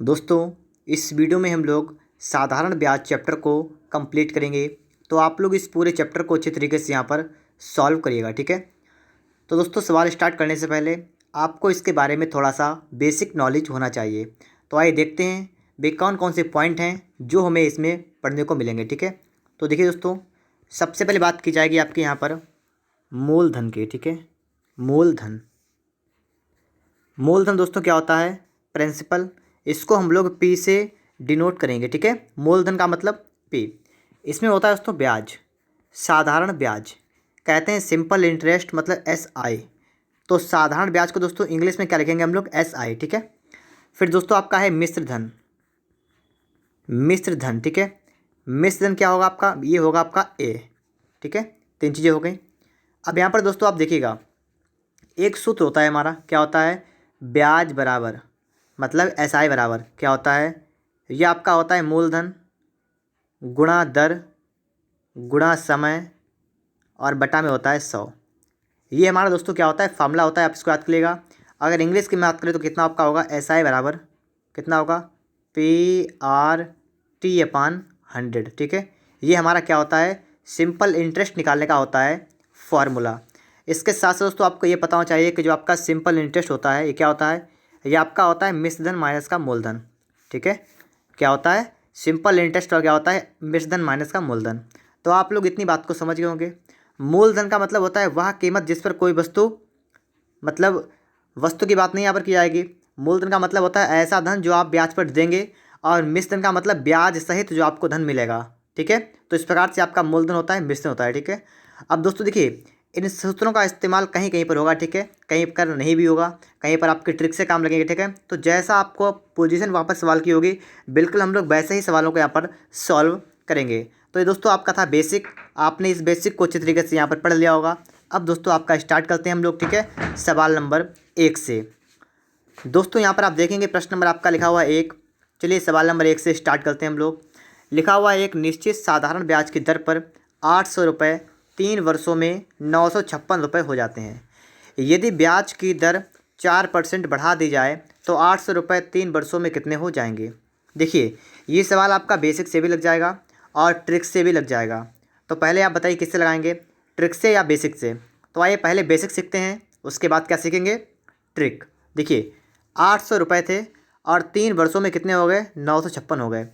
दोस्तों, इस वीडियो में हम लोग साधारण ब्याज चैप्टर को कंप्लीट करेंगे। तो आप लोग इस पूरे चैप्टर को अच्छे तरीके से यहाँ पर सॉल्व करिएगा, ठीक है। तो दोस्तों, सवाल स्टार्ट करने से पहले आपको इसके बारे में थोड़ा सा बेसिक नॉलेज होना चाहिए। तो आइए देखते हैं वे कौन कौन से पॉइंट हैं जो हमें इसमें पढ़ने को मिलेंगे, ठीक है। तो देखिए दोस्तों, सबसे पहले बात की जाएगी आपके यहाँ पर मूलधन की, ठीक है। मूलधन मूलधन दोस्तों क्या होता है? प्रिंसिपल। इसको हम लोग पी से डिनोट करेंगे, ठीक है। मूलधन का मतलब पी। इसमें होता है दोस्तों ब्याज, साधारण ब्याज कहते हैं, सिंपल इंटरेस्ट मतलब एस आई। तो साधारण ब्याज को दोस्तों इंग्लिश में क्या लिखेंगे हम लोग? एस आई, ठीक है। फिर दोस्तों आपका है मिश्र धन। मिश्र धन, ठीक है। मिश्र धन क्या होगा आपका? ये होगा आपका ए, ठीक है। तीन चीज़ें हो गई। अब यहाँ पर दोस्तों आप देखिएगा, एक सूत्र होता है हमारा, क्या होता है? ब्याज बराबर मतलब एस आई बराबर क्या होता है? ये आपका होता है मूलधन गुणा दर गुणा समय और बटा में होता है 100। ये हमारा दोस्तों क्या होता है? फार्मूला होता है, आप इसको याद कर लीजिएगा। अगर इंग्लिश की बात करें तो कितना आपका होगा? एस आई बराबर कितना होगा? पी आर टी अपान 100, ठीक है। ये हमारा क्या होता है? सिंपल इंटरेस्ट निकालने का होता है फॉर्मूला। इसके साथ साथ दोस्तों आपको ये पता होना चाहिए कि जो आपका सिंपल इंटरेस्ट होता है ये क्या होता है? ये आपका होता है मिश्र धन माइनस का मूलधन, ठीक है। क्या होता है? सिंपल इंटरेस्ट और क्या होता है? मिश्र धन माइनस का मूलधन। तो आप लोग इतनी बात को समझ गए होंगे। मूलधन का मतलब होता है वह कीमत जिस पर कोई वस्तु, मतलब वस्तु की बात नहीं यहाँ पर की जाएगी। मूलधन का मतलब होता है ऐसा धन जो आप ब्याज पर देंगे, और मिश्र धन का मतलब ब्याज सहित जो आपको धन मिलेगा, ठीक है। तो इस प्रकार से आपका मूलधन होता है, मिश्र धन होता है, ठीक है। अब दोस्तों देखिए, इन सूत्रों का इस्तेमाल कहीं कहीं पर होगा, ठीक है, कहीं पर नहीं भी होगा, कहीं पर आपकी ट्रिक से काम लगेंगे, ठीक है। तो जैसा आपको पोजीशन वहाँ पर सवाल की होगी, बिल्कुल हम लोग वैसे ही सवालों को यहाँ पर सॉल्व करेंगे। तो ये दोस्तों आपका था बेसिक। आपने इस बेसिक को अच्छी तरीके से यहाँ पर पढ़ लिया होगा। अब दोस्तों आपका स्टार्ट करते हैं हम लोग, ठीक है, सवाल नंबर 1 से। दोस्तों यहाँ पर आप देखेंगे प्रश्न नंबर आपका लिखा हुआ है 1। चलिए सवाल नंबर 1 से स्टार्ट करते हैं हम लोग। लिखा हुआ है एक निश्चित साधारण ब्याज की दर पर 800 रुपये 3 वर्षों में 956 रुपये हो जाते हैं। यदि ब्याज की दर 4% बढ़ा दी जाए तो 800 रुपये 3 वर्षों में कितने हो जाएंगे? देखिए, ये सवाल आपका बेसिक से भी लग जाएगा और ट्रिक से भी लग जाएगा। तो पहले आप बताइए किससे लगाएंगे, ट्रिक से या बेसिक से? तो आइए पहले बेसिक सीखते हैं, उसके बाद क्या सीखेंगे? ट्रिक। देखिए, 800 रुपये थे और 3 वर्षों में कितने हो गए? 956 हो गए।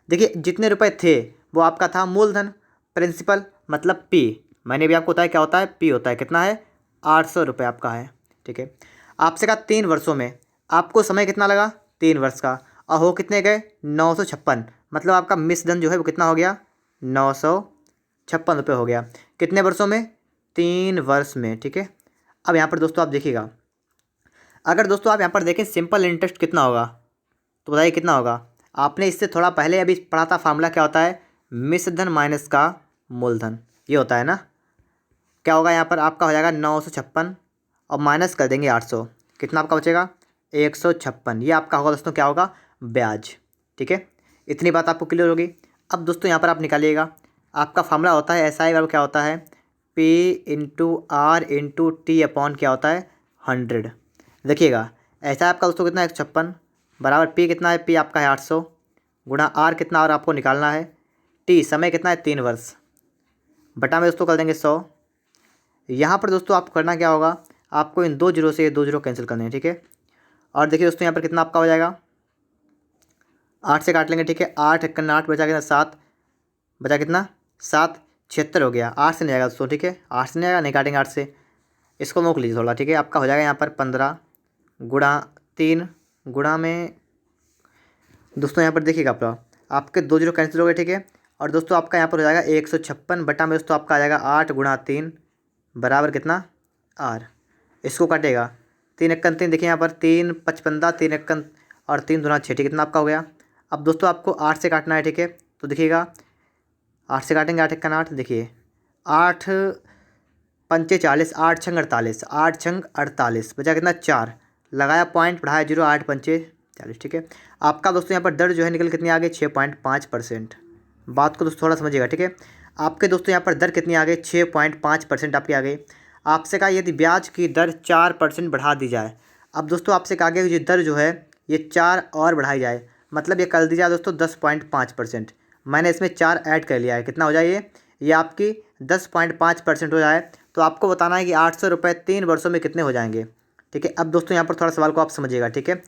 देखिए, जितने रुपए थे वो आपका था मूलधन, प्रिंसिपल मतलब पी। मैंने भी आपको बताया क्या होता है? पी होता है। कितना है? 800 रुपये आपका है, ठीक है। आपसे कहा 3 वर्षों में, आपको समय कितना लगा? 3 वर्ष का। और हो कितने गए? 956। मतलब आपका मिश्रधन जो है वो कितना हो गया? 956 रुपये हो गया। कितने वर्षों में? 3 वर्ष में, ठीक है। अब यहाँ पर दोस्तों आप देखिएगा, अगर दोस्तों आप यहाँ पर देखें सिंपल इंटरेस्ट कितना होगा, तो बताइए कितना होगा? आपने इससे थोड़ा पहले अभी पढ़ा था, फार्मूला क्या होता है? मिश्र धन माइनस का मूलधन, ये होता है ना। क्या होगा यहाँ पर? आपका हो जाएगा 956 और माइनस कर देंगे 800, कितना आपका बचेगा? 156। ये आपका होगा दोस्तों क्या होगा? ब्याज, ठीक है। इतनी बात आपको क्लियर होगी। अब दोस्तों यहाँ पर आप निकालिएगा, आपका फार्मूला होता है एस आई बराबर क्या होता है? P into R into T upon क्या होता है? 100। देखिएगा, ऐसा आपका दोस्तों कितना है? 156 बराबर पी कितना है? पी आपका है 800 गुणा आर कितना और आपको निकालना है? टी समय कितना है? 3 वर्ष बटा में दोस्तों कर देंगे 100। यहाँ पर दोस्तों आपको करना क्या होगा? आपको इन 2 जीरो से ये 2 जीरो कैंसिल करने हैं, ठीक है। और देखिए दोस्तों यहाँ पर कितना आपका हो जाएगा? 8 से काट लेंगे, ठीक है। 8 1 8 बचा कितना? 7 बचा कितना? 7 76 हो गया। 8 से नहीं आएगा दोस्तों, ठीक है। 8 से नहीं आएगा, नहीं काटेंगे 8 से। इसको मोक लीजिए थोड़ा, ठीक है। आपका हो जाएगा यहाँ पर 15 गुणा 3 गुणा में दोस्तों यहाँ पर देखिएगा आपके 2 जीरो कैंसिल हो गए, ठीक है। और दोस्तों आपका यहाँ पर हो जाएगा 156 बटा में दोस्तों आपका आ जाएगा 8 गुणा 3 बराबर कितना? आर। इसको काटेगा 3 1 3, देखिए यहाँ पर 3 55 3 1 और 3 दूना 6, ठीक है। कितना आपका हो गया? अब दोस्तों आपको 8 से काटना है, ठीक है। तो देखिएगा 8 से काटेंगे, 8 1 8, देखिए 8 पंचे 40, 8 छंग 48, 8 छंग 48 बचा कितना? 4 लगाया पॉइंट, बढ़ाया जीरो, 8 पंचे 40, ठीक है। आपका दोस्तों यहाँ पर दर जो है निकल कितनी आ गई? 6.5%। बात को दोस्तों थोड़ा समझिएगा, ठीक है। आपके दोस्तों यहाँ पर दर कितनी आ गई? 6.5% आपकी आ गई। आपसे कहा यदि ब्याज की दर 4% बढ़ा दी जाए। अब दोस्तों आपसे कहा गया कि दर जो है ये 4 और बढ़ाई जाए, मतलब ये कर दीजिए दोस्तों 10.5%। मैंने इसमें 4 ऐड कर लिया है, कितना हो जाए ये आपकी 10.5% हो जाए। तो आपको बताना है कि 800 रुपये 3 वर्षों में कितने हो जाएंगे। ठीक है, अब दोस्तों यहाँ पर थोड़ा सवाल को आप समझिएगा। ठीक है,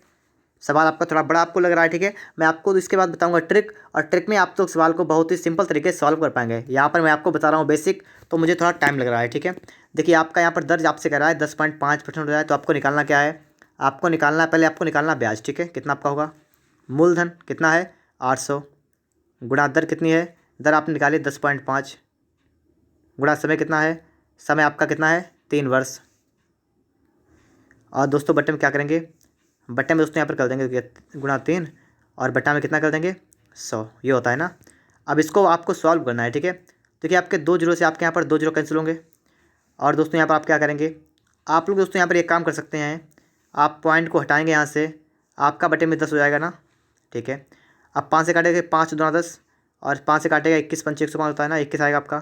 सवाल आपका थोड़ा बड़ा आपको लग रहा है। ठीक है, मैं आपको इसके बाद बताऊंगा ट्रिक, और ट्रिक में आप तो सवाल को बहुत ही सिंपल तरीके से सॉल्व कर पाएंगे। यहाँ पर मैं आपको बता रहा हूँ बेसिक, तो मुझे थोड़ा टाइम लग रहा है। ठीक है, देखिए आपका यहाँ पर दर्ज आपसे कह रहा है 10.5% हो जाए, तो आपको निकालना क्या है, आपको निकालना है, पहले आपको निकालना ब्याज। ठीक है, कितना आपका होगा, मूलधन कितना है 800, गुणा दर कितनी है, दर आपने निकाली 10.5, गुणा समय कितना है, समय आपका कितना है 3 वर्ष। और दोस्तों बट्टे में क्या करेंगे, बट्टे में दोस्तों यहाँ पर कर देंगे गुणा 3, और बट्टा में कितना कर देंगे 100, ये होता है ना। अब इसको आपको सॉल्व करना है। ठीक है, देखिए आपके 2 जीरो से आपके यहाँ पर 2 जीरो कैंसिल होंगे, और दोस्तों यहाँ पर आप क्या करेंगे, आप लोग दोस्तों यहाँ पर एक काम कर सकते हैं, आप पॉइंट को हटाएंगे यहाँ से, आपका बटे में 10 हो जाएगा ना। ठीक है, अब 5 से काटेंगे, 5 दूना 10, और 5 से काटेगा 21 पंचे 105 होता है ना, 21 आएगा आपका,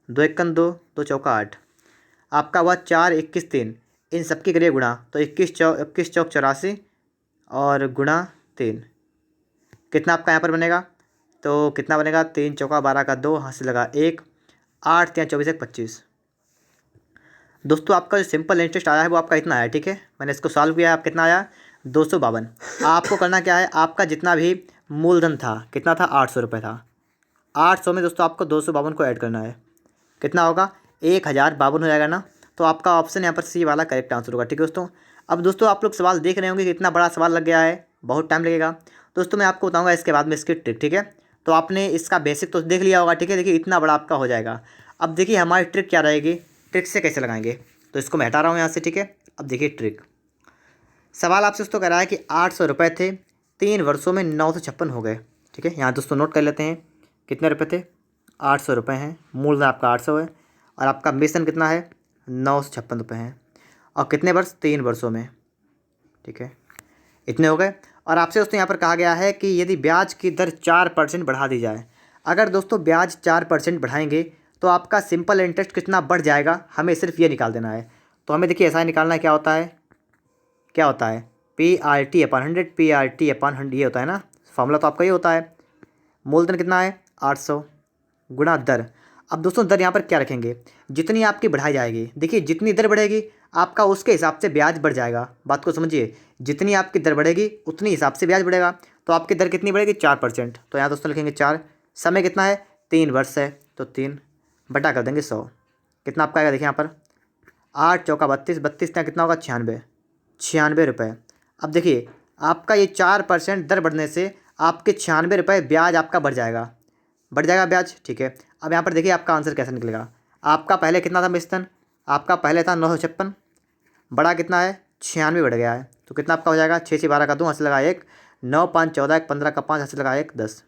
2 एकन 2, 2 चौका 8, आपका हुआ 4 21 3, इन सबकी करिए गुणा, तो 21 चौक 84, और गुणा 3, कितना आपका यहाँ पर बनेगा, तो कितना बनेगा 3 चौका 12 का 2, हाथ से लगा 1, 8 3 24 1 25। दोस्तों आपका जो सिंपल इंटरेस्ट आया है वो आपका इतना आया। ठीक है, मैंने इसको सॉल्व किया है, आप कितना आया 252। आपको करना क्या है, आपका जितना भी मूलधन था कितना था 800 रुपये था, 800 में दोस्तों आपको 252 को ऐड करना है, कितना होगा 1052 हो जाएगा ना। तो आपका ऑप्शन यहाँ पर सी वाला करेक्ट आंसर होगा। ठीक है दोस्तों, अब दोस्तों आप लोग सवाल देख रहे होंगे कि इतना बड़ा सवाल लग गया है, बहुत टाइम लगेगा। दोस्तों मैं आपको बताऊंगा इसके बाद में इसकी ट्रिक। ठीक है, तो आपने इसका बेसिक तो देख लिया होगा। ठीक है, देखिए इतना बड़ा आपका हो जाएगा। अब देखिए हमारी ट्रिक क्या रहेगी, ट्रिक से कैसे लगाएंगे, तो इसको मैं हटा रहा हूँ यहाँ से। ठीक है, अब देखिए ट्रिक, सवाल आपसे दोस्तों कह रहा है कि 800 रुपये थे, 3 वर्षों में 956 हो गए। ठीक है, यहाँ दोस्तों नोट कर लेते हैं कितने रुपये थे, 800 रुपये हैं, मूलधन आपका 800 है, और आपका मिशन कितना है 956 रुपये हैं, और कितने वर्ष 3 वर्षों में। ठीक है, इतने हो गए। और आपसे दोस्तों यहाँ पर कहा गया है कि यदि ब्याज की दर 4% बढ़ा दी जाए, अगर दोस्तों ब्याज 4% बढ़ाएंगे तो आपका सिंपल इंटरेस्ट कितना बढ़ जाएगा, हमें सिर्फ ये निकाल देना है। तो हमें देखिए ऐसा निकालना है, क्या होता है, क्या होता है PRT/100, PRT/100 ये होता है ना, फॉर्मूला तो आपका ये होता है। मूलधन कितना है 800, गुणा दर। अब दोस्तों दर यहाँ पर क्या रखेंगे, जितनी आपकी बढ़ाई जाएगी, देखिए जितनी दर बढ़ेगी आपका उसके हिसाब से ब्याज बढ़ जाएगा। बात को समझिए, जितनी आपकी दर बढ़ेगी उतनी हिसाब से ब्याज बढ़ेगा। तो आपकी दर कितनी बढ़ेगी 4%, तो यहाँ दोस्तों लिखेंगे 4, समय कितना है 3 वर्ष है, तो 3 बटा कर देंगे 100, कितना आपका आएगा देखिए यहाँ पर 8 चौका 32, 32 का कितना होगा 96 रुपये। अब देखिए आपका ये 4% दर बढ़ने से आपके 96 रुपये ब्याज आपका बढ़ जाएगा, बढ़ जाएगा ब्याज। ठीक है, अब यहाँ पर देखिए आपका आंसर कैसे निकलेगा, आपका पहले कितना था मिश्रण, आपका पहले था 956, बड़ा कितना है 96 बढ़ गया है, तो कितना आपका हो जाएगा 6 से 12 का 2, हाथ से लगा 1, 9 5 14, 1 15 का 5, हाथ से लगा 1 10।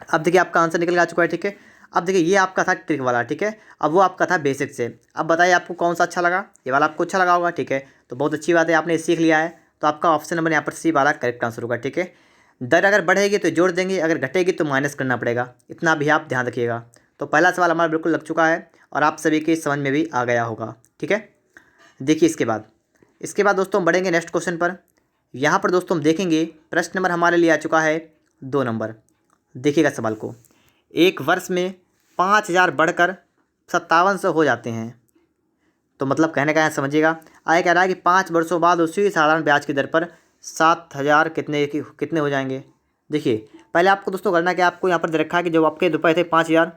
अब देखिए आपका आंसर निकल आ चुका है। ठीक है, अब देखिए ये आपका था ट्रिक वाला। ठीक है, अब वो आपका था बेसिक से। अब बताइए आपको कौन सा अच्छा लगा, ये वाला आपको अच्छा लगा होगा। ठीक है, तो बहुत अच्छी बात है, आपने सीख लिया है। तो आपका ऑप्शन नंबर यहाँ पर सी वाला करेक्ट आंसर होगा। ठीक है, दर अगर बढ़ेगी तो जोड़ देंगे, अगर घटेगी तो माइनस करना पड़ेगा, इतना भी आप ध्यान रखिएगा। तो पहला सवाल हमारा बिल्कुल लग चुका है, और आप सभी के समझ में भी आ गया होगा। ठीक है, देखिए इसके बाद दोस्तों हम बढ़ेंगे नेक्स्ट क्वेश्चन पर। यहाँ पर दोस्तों हम देखेंगे प्रश्न नंबर हमारे लिए आ चुका है 2 नंबर। देखिएगा सवाल को, एक वर्ष में 5000 बढ़कर 5700 हो जाते हैं, तो मतलब कहने का यहाँ समझिएगा, आगे कह रहा है कि 5 वर्षों बाद उसी साधारण ब्याज की दर पर 7000 कितने हो जाएंगे। देखिए पहले आपको दोस्तों करना है कि आपको यहाँ पर दे रखा है कि जो आपके रुपये थे 5000,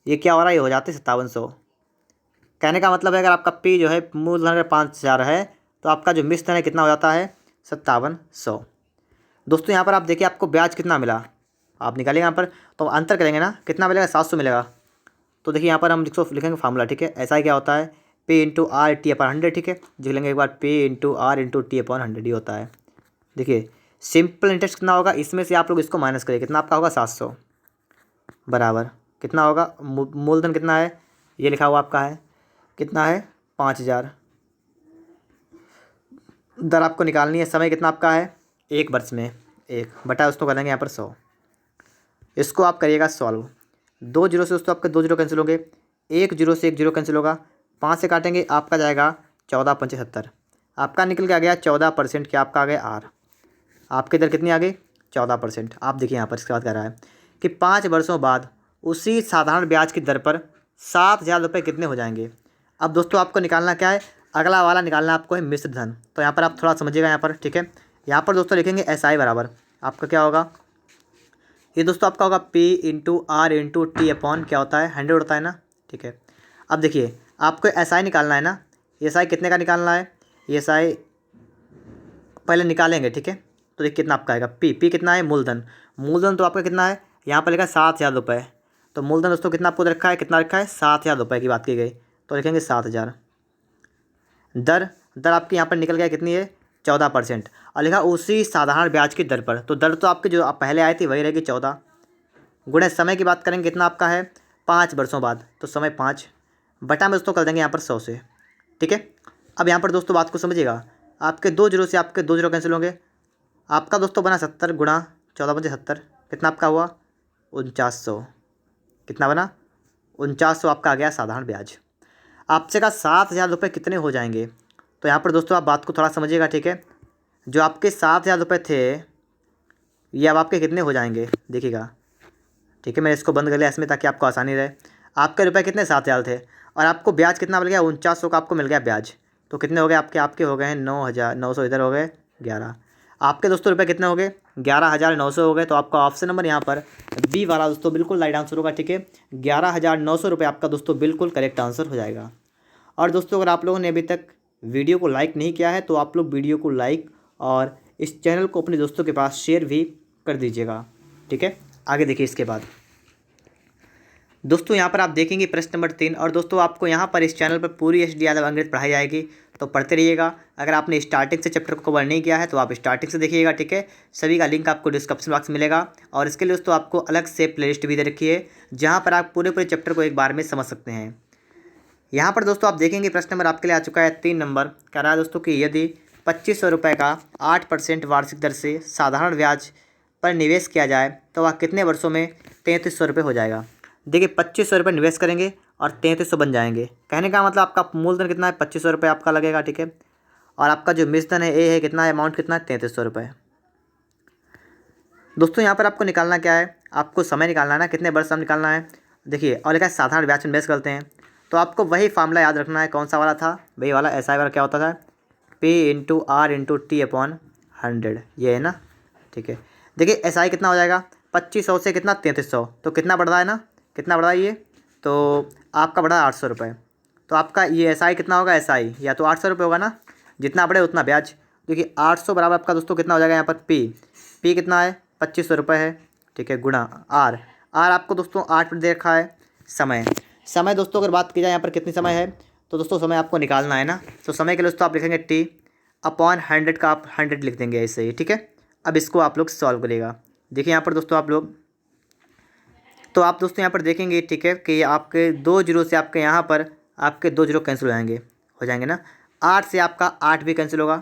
ये क्या हो रहा है, ये हो जाते 5700। कहने का मतलब है अगर आपका पी जो है मूलधन अगर 5000 है, तो आपका जो मिश्रण है कितना हो जाता है 5700। दोस्तों यहाँ पर आप देखिए आपको ब्याज कितना मिला, आप निकालेंगे यहाँ पर तो अंतर करेंगे ना, कितना मिलेगा 700 मिलेगा। तो देखिए यहाँ पर हम लिखेंगे फार्मूला। ठीक है, ऐसा ही क्या होता है P/RT/100। ठीक है, लिख लेंगे एक बार P/R/T/100 ये होता है। देखिए सिंपल इंटरेस्ट कितना होगा, इसमें से आप लोग इसको माइनस करिए, कितना आपका होगा 700, बराबर कितना होगा, मूलधन कितना है ये लिखा हुआ आपका है, कितना है 5000, दर आपको निकालनी है, समय कितना आपका है 1 वर्ष में 1 बटा उसको करेंगे यहाँ पर 100। इसको आप करिएगा सॉल्व, 2 जीरो से दोस्तों आपके 2 जीरो कैंसिल होंगे, 1 जीरो से 1 जीरो कैंसिल होगा, 5 से काटेंगे आपका जाएगा 14 पंचे 70, आपका निकल के आ गया 14% क्या आपका आ गया आर, आपकी दर कितनी आ गई 14%। आप देखिए यहाँ पर इसके बाद कह रहा है कि 5 वर्षों बाद उसी साधारण ब्याज की दर पर 7,000 रुपये कितने हो जाएंगे। अब दोस्तों आपको निकालना क्या है, अगला वाला निकालना आपको है मिश्र धन। तो यहाँ पर आप थोड़ा समझिएगा यहाँ पर, ठीक है। यहाँ पर दोस्तों लिखेंगे SI बराबर आपका क्या होगा, ये दोस्तों आपका होगा P/R/T अपॉन क्या होता है 100 होता है ना, ठीक है। अब देखिए आपको SI निकालना है ना, SI कितने का निकालना है, SI पहले निकालेंगे, ठीक है। तो देखिए कितना आपका आएगा, P कितना है मूलधन, मूलधन तो आपका कितना है यहाँ पर लिखा है 7,000 रुपये। तो मूलधन दोस्तों कितना आपको रखा है, कितना रखा है 7,000 रुपये की बात की गई, तो लिखेंगे 7,000। दर दर आपकी यहाँ पर निकल गया कितनी है 14%, और लिखा उसी साधारण ब्याज की दर पर। तो दर तो आपकी जो आप पहले आई थी वही रहेगी 14, गुणे समय की बात करेंगे कितना आपका है 5 वर्षों बाद, तो समय 5 बटा में दोस्तों कर देंगे यहाँ पर 100 से, ठीक है। अब यहाँ पर दोस्तों बात को समझिएगा, आपके 2 जीरो से आपके 2 जीरो कैंसिल होंगे, आपका दोस्तों बना 70 गुणा 14×70, कितना आपका हुआ 4900, कितना बना 4900 आपका आ गया साधारण ब्याज। आपसे कहा 7,000 रुपये कितने हो जाएंगे। तो यहाँ पर दोस्तों आप बात को थोड़ा समझिएगा, ठीक है। जो आपके 7,000 रुपये थे ये अब आपके कितने हो जाएंगे देखिएगा, ठीक है। मैं इसको बंद कर लिया इसमें ताकि आपको आसानी रहे। आपके रुपए कितने 7,000 थे और आपको ब्याज कितना मिल गया 4900 का आपको मिल गया ब्याज। तो कितने हो गए आपके हो गए हैं 9,900, इधर हो गए 11। आपके दोस्तों रुपए कितने हो गए 11,900 हो गए। तो आपका ऑप्शन नंबर यहाँ पर बी वाला दोस्तों बिल्कुल राइट आंसर होगा, ठीक है। 11,900 रुपये आपका दोस्तों बिल्कुल करेक्ट आंसर हो जाएगा। और दोस्तों अगर आप लोगों ने अभी तक वीडियो को लाइक नहीं किया है तो आप लोग वीडियो को लाइक और इस चैनल को अपने दोस्तों के पास शेयर भी कर दीजिएगा, ठीक है। आगे देखिए इसके बाद दोस्तों यहाँ पर आप देखेंगे प्रश्न नंबर 3। और दोस्तों आपको यहाँ पर इस चैनल पर पूरी एच डी यादव अंग्रेजी पढ़ाई जाएगी, तो पढ़ते रहिएगा। अगर आपने स्टार्टिंग से चैप्टर को कवर नहीं किया है तो आप स्टार्टिंग से देखिएगा, ठीक है। सभी का लिंक आपको डिस्क्रिप्शन बॉक्स में मिलेगा। और इसके लिए दोस्तों आपको अलग से प्लेलिस्ट भी दे रखी है जहाँ पर आप पूरे चैप्टर को एक बार में समझ सकते हैं। यहाँ पर दोस्तों आप देखेंगे प्रश्न नंबर आपके लिए आ चुका है 3 नंबर। कह रहा है दोस्तों कि यदि 2,500 रुपये का 8% वार्षिक दर से साधारण ब्याज पर निवेश किया जाए तो वह कितने वर्षों में 3,300 रुपये हो जाएगा। देखिए 2,500 रुपये निवेश करेंगे और 3,300 बन जाएंगे। कहने का मतलब आपका मूलधन कितना है 2,500 रुपये आपका लगेगा, ठीक है। और आपका जो मिश्रधन है ए है कितना है अमाउंट कितना है 3,300 रुपये। दोस्तों यहाँ पर आपको निकालना क्या है, आपको समय निकालना है ना, कितने वर्ष हम निकालना है। देखिए और लिखा है साधारण ब्याज में निवेश करते हैं, तो आपको वही फार्मूला याद रखना है। कौन सा वाला था वही वाला, SI वाला क्या होता था P/R/T अपॉन 100, ये है ना, ठीक है। देखिए SI कितना हो जाएगा 2,500 से कितना 3,300, तो कितना बढ़ रहा है ना, कितना बढ़ रहा है ये, तो आपका बढ़ा 800 रुपये। तो आपका ये SI कितना होगा, SI या तो 800 रुपये होगा ना, जितना बढ़े उतना ब्याज। देखिए 800 बराबर आपका दोस्तों कितना हो जाएगा यहाँ पर P कितना है 2,500 रुपये है, ठीक है, गुणा R आपको दोस्तों 8 दे रखा है। समय दोस्तों अगर बात की जाए यहाँ पर कितनी समय है, तो दोस्तों समय आपको निकालना है ना, तो समय के लिए दोस्तों आप लिखेंगे T अपॉन 100 का आप 100 लिख देंगे ऐसे ही, ठीक है। अब इसको आप लोग सॉल्व करिएगा। देखिए यहाँ पर दोस्तों आप लोग, तो आप दोस्तों यहाँ पर देखेंगे, ठीक है, कि आपके 2 जीरो से आपके यहाँ पर आपके 2 जीरो कैंसिल हो जाएंगे ना। 8 से आपका 8 भी कैंसिल होगा।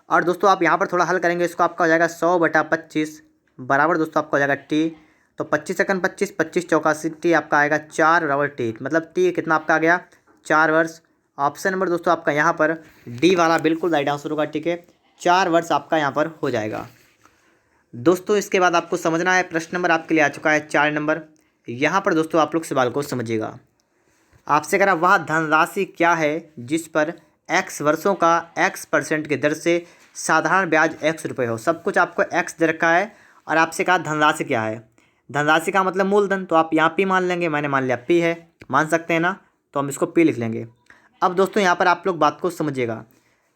और दोस्तों आप यहाँ पर थोड़ा हल करेंगे, इसको आपका हो जाएगा 100/25 बराबर दोस्तों आपका हो जाएगा T। तो 25 सेकंड 25 25 चौका 80 आपका आएगा 4 बराबर T, मतलब T कितना आपका आ गया 4 वर्ष। ऑप्शन नंबर दोस्तों आपका यहाँ पर डी वाला बिल्कुल राइट आंसर होगा, ठीक है। 4 वर्ष आपका यहाँ पर हो जाएगा। दोस्तों इसके बाद आपको समझना है प्रश्न नंबर आपके लिए आ चुका है 4 नंबर। यहाँ पर दोस्तों आप लोग सवाल को समझिएगा। आपसे करा वह धनराशि क्या है जिस पर x वर्षों का x% की दर से साधारण ब्याज x रुपये हो। सब कुछ आपको x दे रखा है और आपसे कहा धनराशि क्या है। धनराशि का मतलब मूलधन, तो आप यहाँ P मान लेंगे, मैंने मान लिया P है, मान सकते हैं ना, तो हम इसको P लिख लेंगे। अब दोस्तों यहाँ पर आप लोग बात को समझिएगा।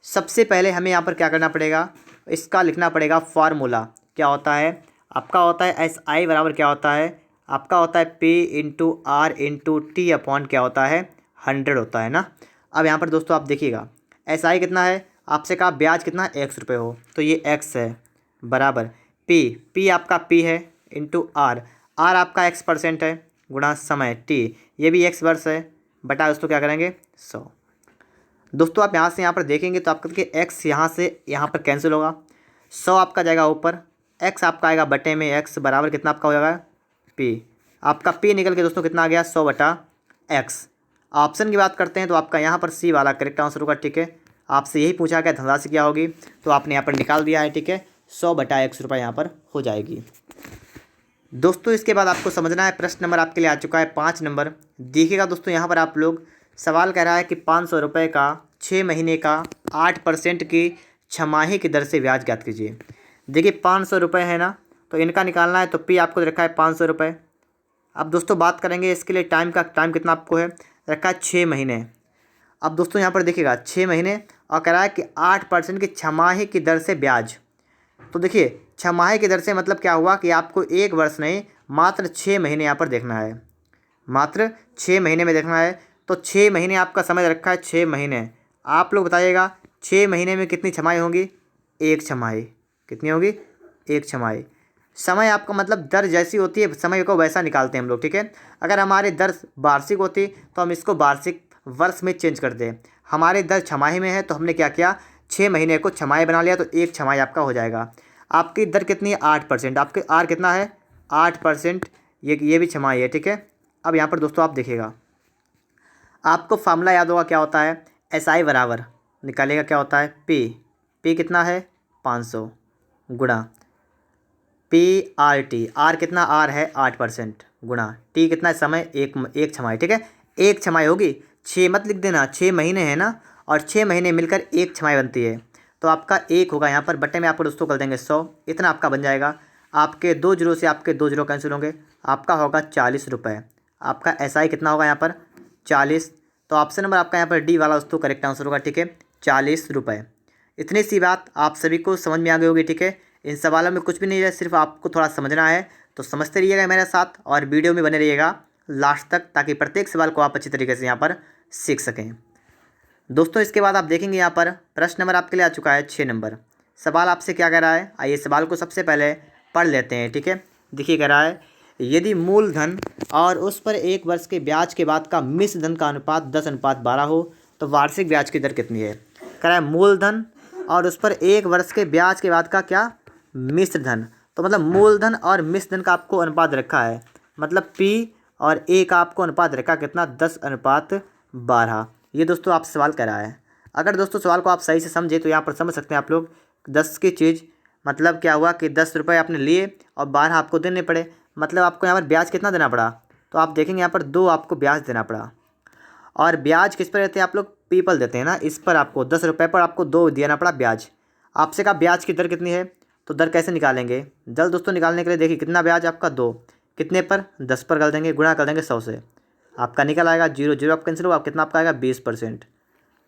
सबसे पहले हमें यहाँ पर क्या करना पड़ेगा, इसका लिखना पड़ेगा फार्मूला। क्या होता है आपका, होता है SI बराबर क्या होता है आपका, होता है P/R/T अपॉन क्या होता है 100 होता है ना। अब यहाँ पर दोस्तों आप देखिएगा SI कितना है, आपसे कहा ब्याज कितना है x रुपये हो, तो ये x है बराबर P आपका P है इंटू R आपका x% है गुणा समय T, ये भी x वर्ष है बटा दोस्तों क्या करेंगे 100। दोस्तों आप यहाँ से यहाँ पर देखेंगे तो आपका देखिए x यहाँ से यहाँ पर कैंसिल होगा, 100 आपका जाएगा ऊपर, x आपका आएगा बटे में x बराबर कितना आपका हो जाएगा P। आपका P निकल के दोस्तों कितना आ गया 100/x। ऑप्शन की बात करते हैं तो आपका यहाँ पर C वाला करेक्ट आंसर होगा, ठीक है। आपसे यही पूछा गया धनराशि क्या होगी, तो आपने यहाँ पर निकाल दिया है, ठीक है। 100/100 रुपये यहाँ पर हो जाएगी। दोस्तों इसके बाद आपको समझना है, प्रश्न नंबर आपके लिए आ चुका है 5 नंबर। देखिएगा दोस्तों, यहाँ पर आप लोग सवाल कह रहा है कि 500 रुपये का 6 महीने का 8% की छमाही की दर से ब्याज ज्ञात कीजिए। देखिए 500 रुपये है ना, तो इनका निकालना है, तो पी आपको रखा है 500 रुपये। अब दोस्तों बात करेंगे इसके लिए टाइम कितना आपको है रखा है 6 महीने। अब दोस्तों यहाँ पर देखिएगा 6 महीने और कह रहा है कि 8% की छमाही की दर से ब्याज। तो देखिए छमाही की दर से मतलब क्या हुआ कि आपको 1 वर्ष नहीं मात्र 6 महीने यहाँ पर देखना है, मात्र 6 महीने में देखना है। तो 6 महीने आपका समय रखा है, 6 महीने। आप लोग बताइएगा 6 महीने में कितनी छमाही होंगी? 1 छमाही। कितनी होगी? 1 छमाही। समय आपका मतलब दर जैसी होती है समय को वैसा निकालते हैं हम लोग, ठीक है। अगर हमारी दर वार्षिक होती तो हम इसको वार्षिक वर्ष में चेंज कर दें। हमारे दर छमाही में है तो हमने क्या किया, 6 महीने को छमाही बना लिया, तो 1 छमाही आपका हो जाएगा। आपकी दर कितनी है? 8%। आपके आर कितना है? 8%। ये भी छमाही है, ठीक है। अब यहाँ पर दोस्तों आप देखिएगा, आपको फार्मूला याद होगा क्या होता है, SI बराबर निकालेगा क्या होता है, पी कितना है 500 गुणा PRT। आर कितना? आर है 8% गुणा टी कितना है समय, एक छमाही, ठीक है। 1 छमाही होगी, 6 मत लिख देना, 6 महीने है ना, और 6 महीने मिलकर 1 छमाही बनती है। तो आपका 1 होगा यहाँ पर, बट्टे में आपको दोस्तों कर देंगे 100, इतना आपका बन जाएगा। आपके 2 जीरो से आपके 2 जीरो कैंसिल होंगे, आपका होगा 40 रुपये। आपका SI कितना होगा यहाँ पर? 40। तो ऑप्शन नंबर आपका यहाँ पर डी वाला दोस्तों करेक्ट आंसर होगा, ठीक है, 40 रुपये। इतनी सी बात आप सभी को समझ में आ गई होगी, ठीक है। इन सवालों में कुछ भी नहीं है, सिर्फ आपको थोड़ा समझना है। तो समझते रहिएगा मेरे साथ और वीडियो में बने रहिएगा लास्ट तक, ताकि प्रत्येक सवाल को आप अच्छी तरीके से यहाँ पर सीख सकें। दोस्तों इसके बाद आप देखेंगे यहाँ पर प्रश्न नंबर आपके लिए आ चुका है 6 नंबर। सवाल आपसे क्या कह रहा है, आइए सवाल को सबसे पहले पढ़ लेते हैं, ठीक है। देखिए कह रहा है, यदि मूलधन और उस पर 1 वर्ष के ब्याज के बाद का मिश्र धन का अनुपात 10:12 हो तो वार्षिक ब्याज की दर कितनी है। कह रहा है मूलधन और उस पर 1 वर्ष के ब्याज के बाद का क्या, मिश्र धन। तो मतलब मूलधन और मिश्र धन का आपको अनुपात रखा है, मतलब P और A का आपको अनुपात रखा कितना, 10:12। ये दोस्तों आप सवाल कर रहा है। अगर दोस्तों सवाल को आप सही से समझे तो यहाँ पर समझ सकते हैं आप लोग, 10 की चीज़ मतलब क्या हुआ कि 10 रुपये आपने लिए और 12 आपको देने पड़े, मतलब आपको यहाँ पर ब्याज कितना देना पड़ा। तो आप देखेंगे यहाँ पर 2 आपको ब्याज देना पड़ा। और ब्याज किस पर रहते हैं आप लोग, P पर देते हैं ना, इस पर आपको 10 रुपये पर आपको 2 देना पड़ा ब्याज। आपसे कहा ब्याज की दर कितनी है, तो दर कैसे निकालेंगे, जल्द दोस्तों निकालने के लिए देखिए कितना ब्याज आपका 2, कितने पर 10 पर कर देंगे, गुणा कर देंगे 100 से, आपका निकल आएगा 0 0 आप कैंसिल होगा, कितना आपका आएगा 20%।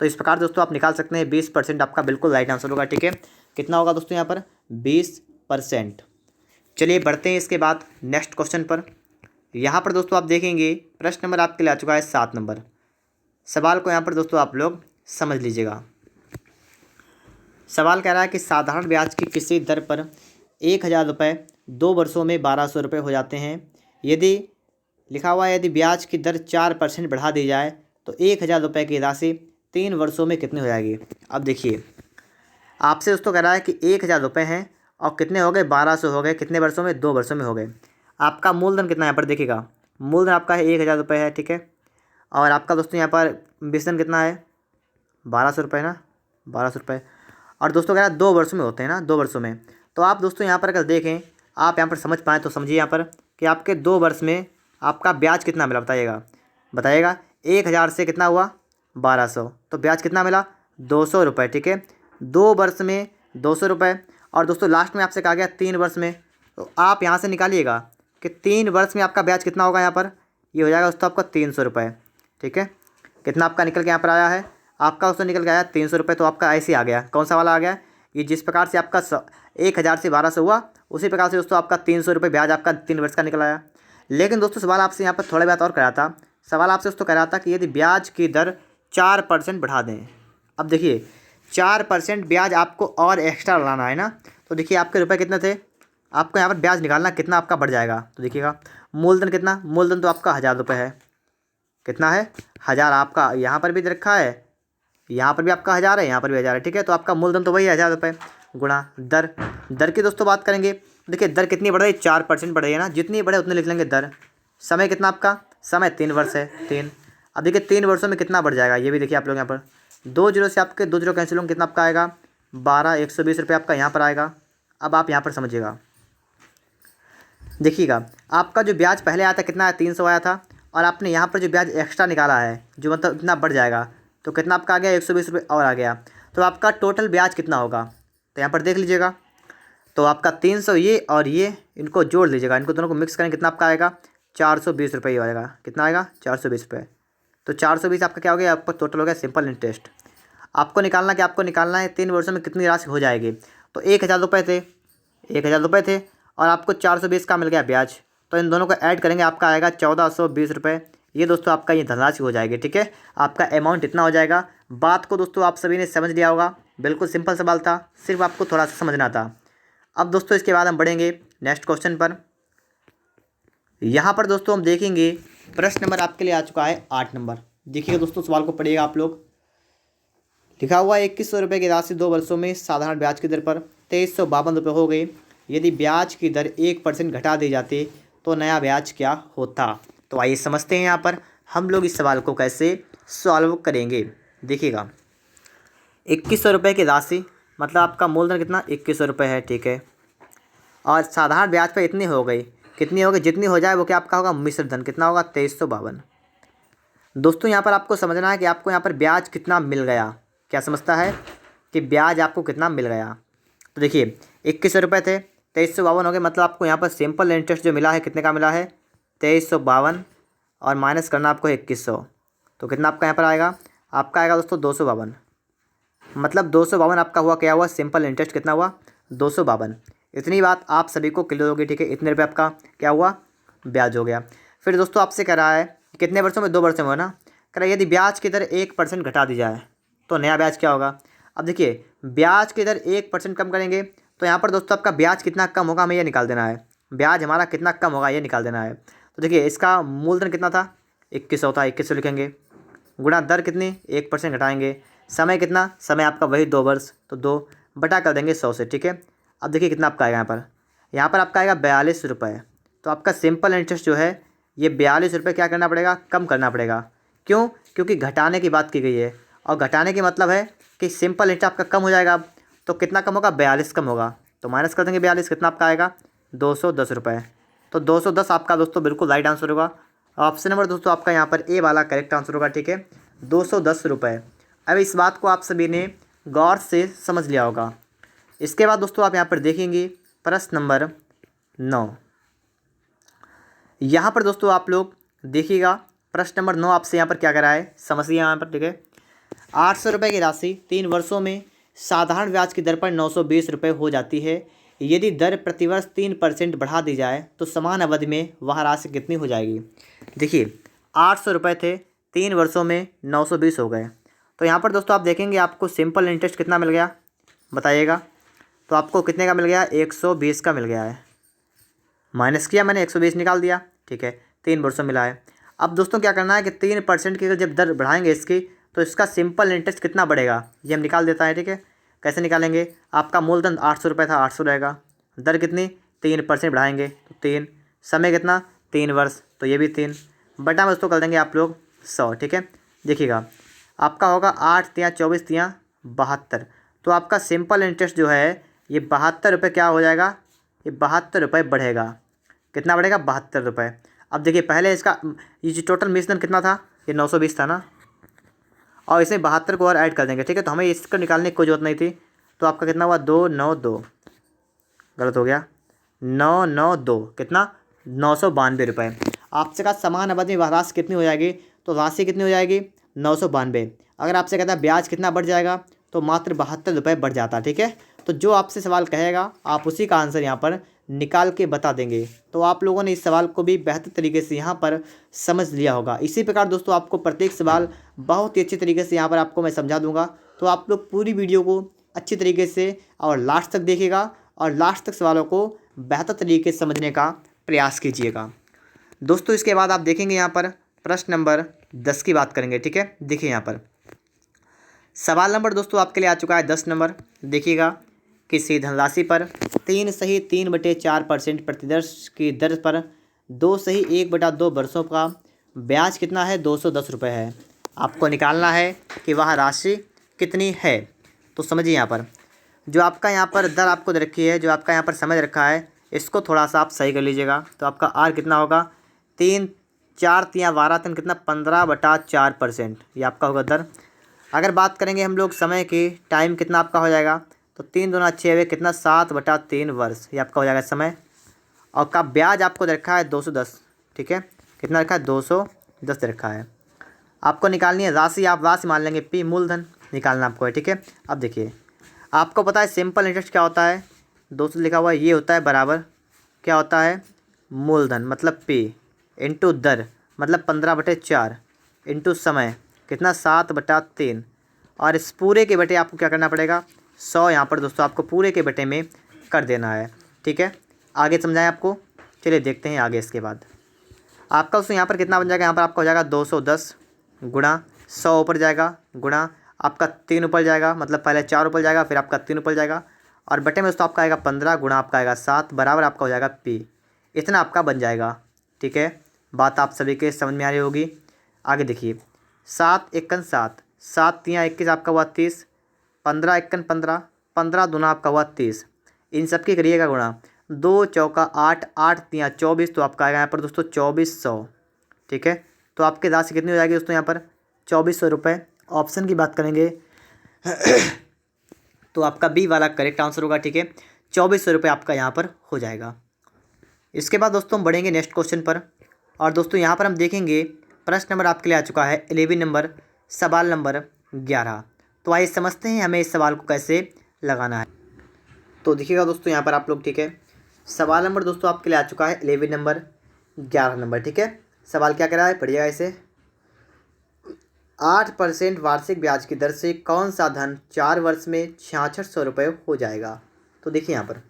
तो इस प्रकार दोस्तों आप निकाल सकते हैं 20% आपका बिल्कुल राइट आंसर होगा, ठीक है। कितना होगा दोस्तों यहाँ पर 20%। चलिए बढ़ते हैं इसके बाद नेक्स्ट क्वेश्चन पर। यहाँ पर दोस्तों आप देखेंगे प्रश्न नंबर आपके लिए आ चुका है 7 नंबर। सवाल को यहाँ पर दोस्तों आप लोग समझ लीजिएगा। सवाल कह रहा है कि साधारण ब्याज की किसी दर पर 1000 रुपये 2 वर्षों में 1200 रुपये हो जाते हैं। यदि लिखा हुआ है यदि ब्याज की दर 4% बढ़ा दी जाए तो 1000 रुपये की राशि 3 वर्षों में कितनी हो जाएगी। अब देखिए आपसे दोस्तों कह रहा है कि 1000 रुपये हैं और कितने हो गए, 1200 हो गए, कितने वर्षों में, 2 वर्षों में हो गए। आपका मूलधन कितना यहाँ पर देखिएगा, मूलधन आपका है 1000 रुपये है, ठीक है। और आपका दोस्तों यहाँ पर विस्तरण कितना है 1200 रुपये ना, 1200 रुपये। और दोस्तों कह रहा है 2 वर्षों में होते हैं ना, 2 वर्षों में। तो आप दोस्तों यहाँ पर अगर देखें, आप यहाँ पर समझ पाएँ तो समझिए यहाँ पर कि आपके 2 वर्ष में आपका ब्याज कितना मिला, बताइएगा 1000 से कितना हुआ 1200, तो ब्याज कितना मिला 200 रुपये, ठीक है। 2 वर्ष में 200 रुपये। और दोस्तों लास्ट में आपसे कहा गया 3 वर्ष में, तो आप यहाँ से निकालिएगा कि 3 वर्ष में आपका ब्याज कितना होगा, यहाँ पर ये हो जाएगा दोस्तों आपका 300 रुपये, ठीक है। कितना आपका निकल के यहाँ पर आया है, आपका दोस्तों निकल के आया 300 रुपये। तो आपका ऐसे ही आ गया, कौन सा वाला आ गया, ये जिस प्रकार से आपका 1000 से 1200 हुआ उसी प्रकार से दोस्तों आपका 300 रुपये ब्याज आपका 3 वर्ष का निकल आया। लेकिन दोस्तों सवाल आपसे यहाँ पर थोड़ी बात और कराया था। सवाल आपसे दोस्तों कह रहा था कि यदि ब्याज की दर 4% बढ़ा दें। अब देखिए 4% ब्याज आपको और एक्स्ट्रा लाना है ना, तो देखिए आपके रुपए कितने थे, आपको यहाँ पर ब्याज निकालना कितना आपका बढ़ जाएगा। तो देखिएगा मूलधन कितना, मूलधन तो आपका 1000 रुपये है, कितना है 1000, आपका यहाँ पर भी रखा है, यहाँ पर भी आपका 1000 है, यहाँ पर भी 1000 है, ठीक है। तो आपका मूलधन तो वही है 1000 रुपये गुणा दर की दोस्तों बात करेंगे। देखिए दर कितनी बढ़ रही है, 4% बढ़ रही है ना, जितनी बढ़े उतने लिख लेंगे दर। समय कितना आपका, समय 3 वर्ष है, 3। अब देखिए 3 वर्षों में कितना बढ़ जाएगा, ये भी देखिए आप लोग यहाँ पर 2 जीरो से आपके 2 जीरो कैंसिल होंगे, कितना आपका आएगा 12, 120 रुपये आपका यहाँ पर आएगा। अब आप यहाँ पर समझिएगा, देखिएगा आपका जो ब्याज पहले आया था कितना है, 300 आया था, और आपने यहाँ पर जो ब्याज एक्स्ट्रा निकाला है जो मतलब इतना बढ़ जाएगा, तो कितना आपका आ गया, 120 रुपये और आ गया। तो आपका टोटल ब्याज कितना होगा, तो यहाँ पर देख लीजिएगा। तो आपका 300 ये और ये इनको जोड़ लीजिएगा, इनको दोनों को मिक्स करेंगे, कितना आपका आएगा, 420 रुपये आएगा। कितना आएगा, 420 रुपये। तो 420 आपका क्या हो गया, आपका टोटल हो गया सिंपल इंटरेस्ट। आपको निकालना क्या, आपको निकालना है 3 वर्षों में कितनी राशि हो जाएगी। तो 1000 रुपये थे, 1000 रुपये थे, और आपको 420 का मिल गया ब्याज। तो इन दोनों को ऐड करेंगे, आपका आएगा 1420 रुपये। ये दोस्तों आपका ये धनराशि हो जाएगी। ठीक है, आपका अमाउंट इतना हो जाएगा। बात को दोस्तों आप सभी ने समझ लिया होगा, बिल्कुल सिंपल सवाल था, सिर्फ आपको थोड़ा सा समझना था। अब दोस्तों इसके बाद हम बढ़ेंगे नेक्स्ट क्वेश्चन पर। यहाँ पर दोस्तों हम देखेंगे प्रश्न नंबर आपके लिए आ चुका है 8 नंबर। देखिएगा दोस्तों, सवाल को पढ़िएगा आप लोग। लिखा हुआ 2100 रुपये की राशि 2 वर्षों में साधारण ब्याज की दर पर 2352 रुपये हो गई। यदि ब्याज की दर 1% घटा दी जाती तो नया ब्याज क्या होता। तो आइए समझते हैं यहाँ पर हम लोग इस सवाल को कैसे सॉल्व करेंगे। देखिएगा 2100 रुपये की राशि मतलब आपका मूलधन कितना, 2100 रुपये है। ठीक है, और साधारण ब्याज पर इतनी हो गई, कितनी हो गई, जितनी हो जाए वो क्या आपका होगा, मिश्र धन। कितना होगा, 2352। दोस्तों यहाँ पर आपको समझना है कि आपको यहाँ पर ब्याज कितना मिल गया। क्या समझता है कि ब्याज आपको कितना मिल गया। तो देखिए 2100 रुपये थे, 2352 हो गए, मतलब आपको यहाँ पर सिंपल इंटरेस्ट जो मिला है कितने का मिला है, 2352, और माइनस करना आपको 2100। तो कितना आपका यहाँ पर आएगा, आपका आएगा दोस्तों 252। मतलब 252 आपका हुआ, क्या हुआ, सिंपल इंटरेस्ट कितना हुआ, 252। इतनी बात आप सभी को क्लियर होगी। ठीक है, इतने रुपये आपका क्या हुआ, ब्याज हो गया। फिर दोस्तों आपसे कह रहा है कितने वर्षों में, 2 वर्षों में ना, कह रहा है यदि ब्याज की दर 1% घटा दी जाए तो नया ब्याज क्या होगा। अब देखिए ब्याज की दर 1% कम करेंगे तो यहाँ पर दोस्तों आपका ब्याज कितना कम होगा हमें ये निकाल देना है। ब्याज हमारा कितना कम होगा ये निकाल देना है। तो देखिए इसका मूलधन कितना था, 2100 था, 2100 लिखेंगे, गुणा दर कितनी, 1% घटाएंगे, समय कितना, समय आपका वही 2 वर्ष, तो 2 बटा कर देंगे 100 से। ठीक है, अब देखिए कितना आपका आएगा, यहाँ पर आपका आएगा 42 रुपये। तो आपका सिंपल इंटरेस्ट जो है ये 42 रुपये क्या करना पड़ेगा, कम करना पड़ेगा। क्यों, क्योंकि घटाने की बात की गई है, और घटाने की मतलब है कि सिंपल इंटरेस्ट आपका कम हो जाएगा। अब तो कितना कम होगा, 42 कम होगा, तो माइनस कर देंगे 42, कितना आपका आएगा, 210 रुपये। तो 210 आपका दोस्तों बिल्कुल राइट आंसर होगा। ऑप्शन नंबर दोस्तों आपका यहाँ पर ए वाला करेक्ट आंसर होगा। ठीक है, 210 रुपये। अब इस बात को आप सभी ने गौर से समझ लिया होगा। इसके बाद दोस्तों आप यहाँ पर देखेंगे प्रश्न नंबर 9। यहाँ पर दोस्तों आप लोग देखिएगा प्रश्न नंबर 9 आपसे यहाँ पर क्या करा है, समझिए यहाँ पर। ठीक है, 800 रुपये की राशि 3 वर्षों में साधारण ब्याज की दर पर 920 रुपये हो जाती है। यदि दर प्रतिवर्ष 3% बढ़ा दी जाए तो समान अवधि में वह राशि कितनी हो जाएगी। देखिए 800 रुपये थे, 3 वर्षों में 920 हो गए। तो यहाँ पर दोस्तों आप देखेंगे आपको सिंपल इंटरेस्ट कितना मिल गया, बताइएगा। तो आपको कितने का मिल गया, 120 का मिल गया है। माइनस किया मैंने, 120 निकाल दिया। ठीक है, 3 वर्षों मिला है। अब दोस्तों क्या करना है कि 3% की जब दर बढ़ाएंगे इसकी तो इसका सिंपल इंटरेस्ट कितना बढ़ेगा ये हम निकाल देता है। ठीक है, कैसे निकालेंगे, आपका मूलधन 800 रुपये था, 800 रहेगा, दर कितनी, 3% बढ़ाएंगे तो 3, समय कितना, 3 वर्ष, तो ये भी 3 बटा में दोस्तों कर देंगे आप लोग 100। ठीक है, देखिएगा आपका होगा 8 तियाँ 24 तियाँ 72। तो आपका सिंपल इंटरेस्ट जो है ये 72 रुपये क्या हो जाएगा, ये 72 रुपये बढ़ेगा। कितना बढ़ेगा, 72 रुपये। अब देखिए पहले इसका ये जो टोटल मिश्रण कितना था, ये 920 था ना, और इसमें 72 को और ऐड कर देंगे। ठीक है, तो हमें इसको निकालने की कोई जरूरत नहीं थी। तो आपका कितना हुआ, 292, गलत हो गया, 992, कितना, 992 रुपये। आपसे कहा समान अवधि में राशि कितनी हो जाएगी, तो राशि कितनी हो जाएगी, 992। अगर आपसे कहता है ब्याज कितना बढ़ जाएगा तो मात्र 72 रुपये बढ़ जाता। ठीक है, तो जो आपसे सवाल कहेगा आप उसी का आंसर यहाँ पर निकाल के बता देंगे। तो आप लोगों ने इस सवाल को भी बेहतर तरीके से यहाँ पर समझ लिया होगा। इसी प्रकार दोस्तों आपको प्रत्येक सवाल बहुत ही अच्छी तरीके से यहाँ पर आपको मैं समझा दूंगा। तो आप लोग पूरी वीडियो को अच्छी तरीके से और लास्ट तक देखिएगा, और लास्ट तक सवालों को बेहतर तरीके से समझने का प्रयास कीजिएगा। दोस्तों इसके बाद आप देखेंगे यहाँ पर प्रश्न नंबर 10 की बात करेंगे। ठीक है, देखिए यहाँ पर सवाल नंबर दोस्तों आपके लिए आ चुका है 10 नंबर। देखिएगा, किसी धनराशि पर 3 सही 3/4% प्रतिवर्ष की दर पर 2 सही 1/2 वर्षों का ब्याज कितना है, 210 रुपये है। आपको निकालना है कि वह राशि कितनी है। तो समझिए यहाँ पर जो आपका यहाँ पर दर आपको दे रखी है, जो आपका यहाँ पर समय रखा है, इसको थोड़ा सा आप सही कर लीजिएगा। तो आपका आर कितना होगा, 3 4 3 12 3 कितना 15/4%, ये आपका होगा दर। अगर बात करेंगे हम लोग समय की, टाइम कितना आपका हो जाएगा, तो 3 दूना 6 कितना 7/3 वर्ष, ये आपका हो जाएगा समय। और का ब्याज आपको दे रखा है 210, ठीक है, कितना रखा है 210 रखा है। आपको निकालनी है राशि, आप राशि मान लेंगे पी, मूलधन निकालना आपको है, ठीक है। अब देखिए, आपको पता है सिंपल इंटरेस्ट क्या होता है, 200 लिखा हुआ है, ये होता है बराबर क्या होता है, मूलधन मतलब पी इंटू दर मतलब 15/4 इंटू समय कितना 7/3, और इस पूरे के बटे आपको क्या करना पड़ेगा 100, यहाँ पर दोस्तों आपको पूरे के बटे में कर देना है, ठीक है। आगे समझाएं आपको, चलिए देखते हैं आगे। इसके बाद आपका दोस्तों यहाँ पर कितना बन जाएगा, यहाँ पर आपका हो जाएगा 210 गुणा 100 ऊपर जाएगा, गुणा आपका 3 ऊपर जाएगा, मतलब पहले 4 ऊपर जाएगा फिर आपका 3 ऊपर जाएगा, और बटे में दोस्तों आपका आएगा 15 गुणा आपका आएगा 7 बराबर आपका हो जाएगा पी। इतना आपका बन जाएगा, ठीक है। बात आप सभी के समझ में आ रही होगी। आगे देखिए, 7 एकन 7, 7 तियाँ 21 आपका हुआ 30, 15 एकन 15, 15 दूना आपका हुआ 30, इन सब की करिएगा गुणा, 2 चौका 8, 8 तियाँ 24, तो आपका आएगा यहाँ पर दोस्तों 2400, ठीक है। तो आपकी राशि कितनी हो जाएगी दोस्तों यहाँ पर 2400 रुपये। ऑप्शन की बात करेंगे तो आपका बी वाला करेक्ट आंसर होगा, ठीक है, 2400 रुपये आपका यहाँ पर हो जाएगा। इसके बाद दोस्तों हम बढ़ेंगे नेक्स्ट क्वेश्चन पर, और दोस्तों यहाँ पर हम देखेंगे प्रश्न नंबर आपके लिए आ चुका है 11 नंबर, सवाल नंबर 11। तो आइए समझते हैं हमें इस सवाल को कैसे लगाना है। तो देखिएगा दोस्तों यहाँ पर आप लोग, ठीक है, सवाल नंबर दोस्तों आपके लिए आ चुका है 11 नंबर 11 नंबर, ठीक है। सवाल क्या कह रहा है, पढ़िएगा इसे। 8% वार्षिक ब्याज की दर से कौन सा धन 4 वर्ष में 6600 रुपये हो जाएगा। तो देखिए यहाँ पर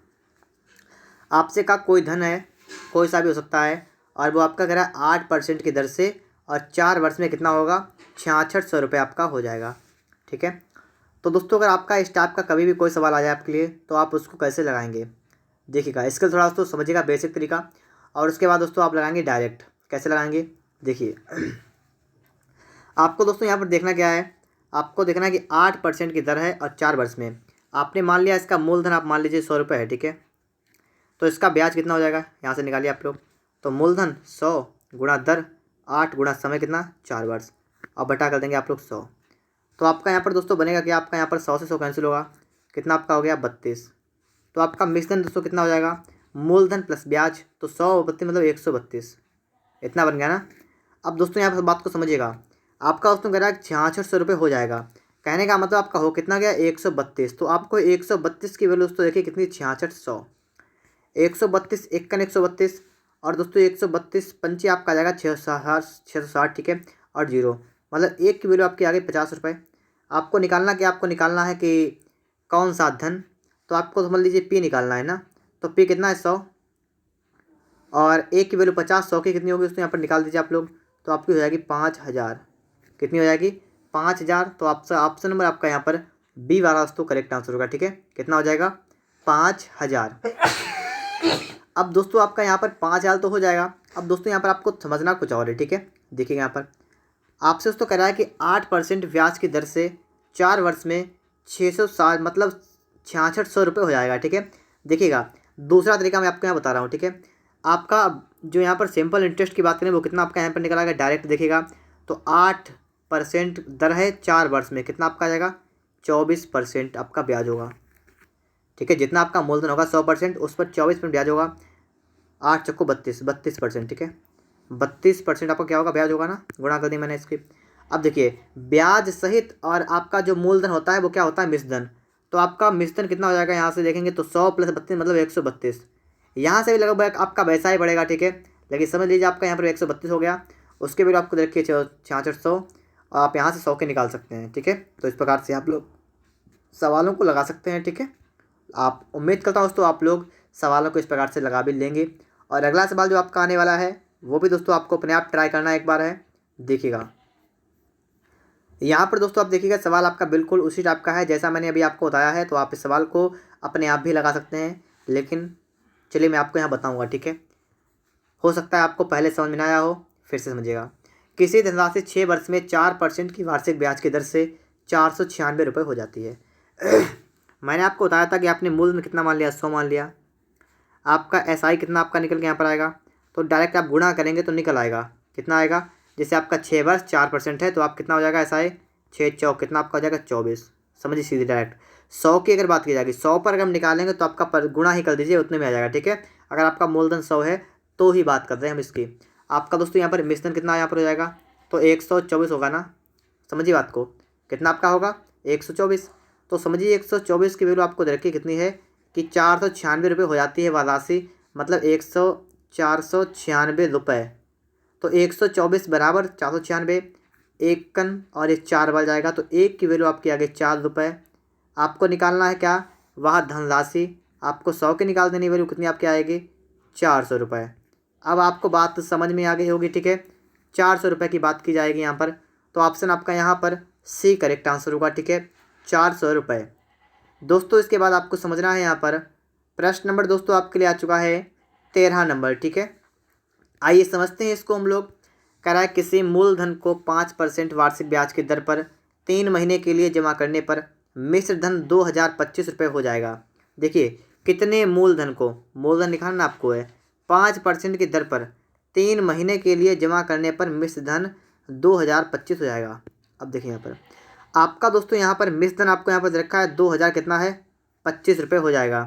आपसे का कोई धन है, कोई सा भी हो सकता है, और वो आपका कह रहा है 8% की दर से, और 4 वर्ष में कितना होगा 6600 रुपये आपका हो जाएगा, ठीक है। तो दोस्तों अगर आपका इस टाइप का कभी भी कोई सवाल आ जाए आपके लिए, तो आप उसको कैसे लगाएंगे, देखिएगा इसका थोड़ा दोस्तों समझिएगा बेसिक तरीका, और उसके बाद दोस्तों आप लगाएंगे डायरेक्ट। कैसे लगाएंगे, देखिए आपको दोस्तों यहाँ पर देखना क्या है, आपको देखना है कि 8% की दर है और 4 वर्ष में। आपने मान लिया इसका मूलधन आप मान लीजिए 100 रुपये है, ठीक है। तो इसका ब्याज कितना हो जाएगा, यहाँ से निकालिए आप लोग। तो मूलधन 100 गुणा दर 8 गुणा समय कितना 4 वर्ष, अब बटा कर देंगे आप लोग 100। तो आपका यहाँ पर दोस्तों बनेगा कि आपका यहाँ पर 100 से 100 कैंसिल होगा, कितना आपका हो गया 32। तो आपका मिश्रण दोस्तों कितना हो जाएगा, मूलधन प्लस ब्याज, तो 132 मतलब 132, इतना बन गया ना। अब दोस्तों यहाँ पर बात को समझिएगा, आपका दोस्तों कह रहा है 6600 रुपये हो जाएगा, कहने का मतलब आपका हो कितना गया 132। तो आपको 132 की वैल्यू दोस्तों देखिए कितनी 6600, 132 एकन 132, और दोस्तों 132 पंचे आपका आ जाएगा 660, ठीक है, और जीरो मतलब एक की वैल्यू आपकी आ गई 50 रुपये। आपको निकालना क्या, आपको निकालना है कि कौन सा धन, तो आपको समझ लीजिए पी निकालना है ना। तो पी कितना है 100, और एक की वैल्यू 50, 100 की कितनी होगी दोस्तों यहाँ पर निकाल दीजिए आप लोग। तो आपकी हो जाएगी 5000, कितनी हो जाएगी 5000। तो आपसे ऑप्शन नंबर आपका यहाँ पर बी वाला दोस्तों करेक्ट आंसर होगा, ठीक है, कितना हो जाएगा 5000। अब दोस्तों आपका यहाँ पर 5000 तो हो जाएगा। अब दोस्तों यहाँ पर आपको समझना कुछ और है, ठीक है। देखिएगा यहाँ पर आपसे दोस्तों कह रहा है कि 8% ब्याज की दर से 4 वर्ष में 660 मतलब 6600 रुपये हो जाएगा, ठीक है। देखिएगा दूसरा तरीका मैं आपको यहाँ बता रहा हूँ, ठीक है। आपका जो यहाँ पर सिंपल इंटरेस्ट की बात करें वो कितना आपका यहाँ पर निकल आएगा डायरेक्ट, देखिएगा तो 8% दर है 4 वर्ष में, कितना आपका आ जाएगा 24% आपका ब्याज होगा, ठीक है। जितना आपका मूलधन होगा 100%, उस पर 24% ब्याज होगा, 8 चक्को 32%, ठीक है। 32% आपका क्या होगा ब्याज होगा ना, गुणा कर दी मैंने इसकी। अब देखिए ब्याज सहित और आपका जो मूलधन होता है वो क्या होता है मिश्रधन। तो आपका मिश्रधन कितना हो जाएगा, यहाँ से देखेंगे तो 100 + 32 मतलब 132। यहाँ से भी लगभग आपका वैसा ही बढ़ेगा, ठीक है। लेकिन समझ लीजिए आपका यहाँ पर 132 हो गया, उसके भी आपको देखिए 6600, और आप यहाँ से 100 के निकाल सकते हैं, ठीक है। तो इस प्रकार से आप लोग सवालों को लगा सकते हैं, ठीक है। आप उम्मीद करता हूँ दोस्तों आप लोग सवालों को इस प्रकार से लगा भी लेंगे। और अगला सवाल जो आपका आने वाला है वो भी दोस्तों आपको अपने आप ट्राई करना एक बार है। देखिएगा यहाँ पर दोस्तों आप देखिएगा सवाल आपका बिल्कुल उसी टाइप का है जैसा मैंने अभी आपको बताया है। तो आप इस सवाल को अपने आप भी लगा सकते हैं, लेकिन चलिए मैं आपको यहाँ बताऊँगा, ठीक है। हो सकता है आपको पहले समझ में ना आया हो, फिर से समझिएगा। किसी धनराशि 6 वर्ष में 4% की वार्षिक ब्याज की दर से 496 रुपये हो जाती है। मैंने आपको बताया था कि आपने मूलधन कितना मान लिया, 100 मान लिया। आपका SI कितना आपका निकल के यहाँ पर आएगा, तो डायरेक्ट आप गुणा करेंगे तो निकल आएगा। कितना आएगा, जैसे आपका 6 वर्ष 4% है तो आप कितना हो जाएगा SI, 6 चौक कितना आपका हो जाएगा 24। समझिए सीधी डायरेक्ट। 100 की अगर बात की जाएगी, 100 पर अगर हम निकालेंगे तो आपका पर गुणा ही कर दीजिए, उतने में आ जाएगा। ठीक है, अगर आपका मूलधन 100 है तो ही बात कर रहे हैं हम इसकी। आपका दोस्तों यहाँ पर मिश्रण कितना यहाँ पर हो जाएगा, तो 124 होगा ना। समझिए बात को, कितना आपका होगा 124। तो समझिए 124 की वैल्यू आपको दे रखी कितनी है कि 496 हो जाती है वह राशि, मतलब 496 रुपये। तो 124 बराबर 496, एक कन और एक 4 बढ़ जाएगा, तो एक की वैल्यू आपकी आ गई 4 रुपये। आपको निकालना है क्या, वह धनराशि। आपको 100 की निकाल देनी वैल्यू कितनी आपकी आएगी, 400 रुपये। अब आपको बात समझ में आ गई होगी। ठीक है, 400 रुपये की बात की जाएगी यहाँ पर, तो ऑप्शन आपका यहाँ पर C करेक्ट आंसर होगा। ठीक है, 400 रुपये। दोस्तों इसके बाद आपको समझना है यहाँ पर प्रश्न नंबर दोस्तों आपके लिए आ चुका है 13 नंबर। ठीक है, आइए समझते हैं इसको हम लोग। कह रहा है किसी मूलधन को 5% वार्षिक ब्याज की दर पर 3 महीने के लिए जमा करने पर मिश्र धन 2025 रुपये हो जाएगा। देखिए कितने मूलधन को, मूलधन निकालना आपको है, 5% की दर पर 3 महीने के लिए जमा करने पर मिश्र धन 2025 हो जाएगा। अब देखिए यहाँ पर आपका दोस्तों यहाँ पर मिश्र धन आपको यहाँ पर दे रखा है 2000 कितना है 25 रुपये हो जाएगा।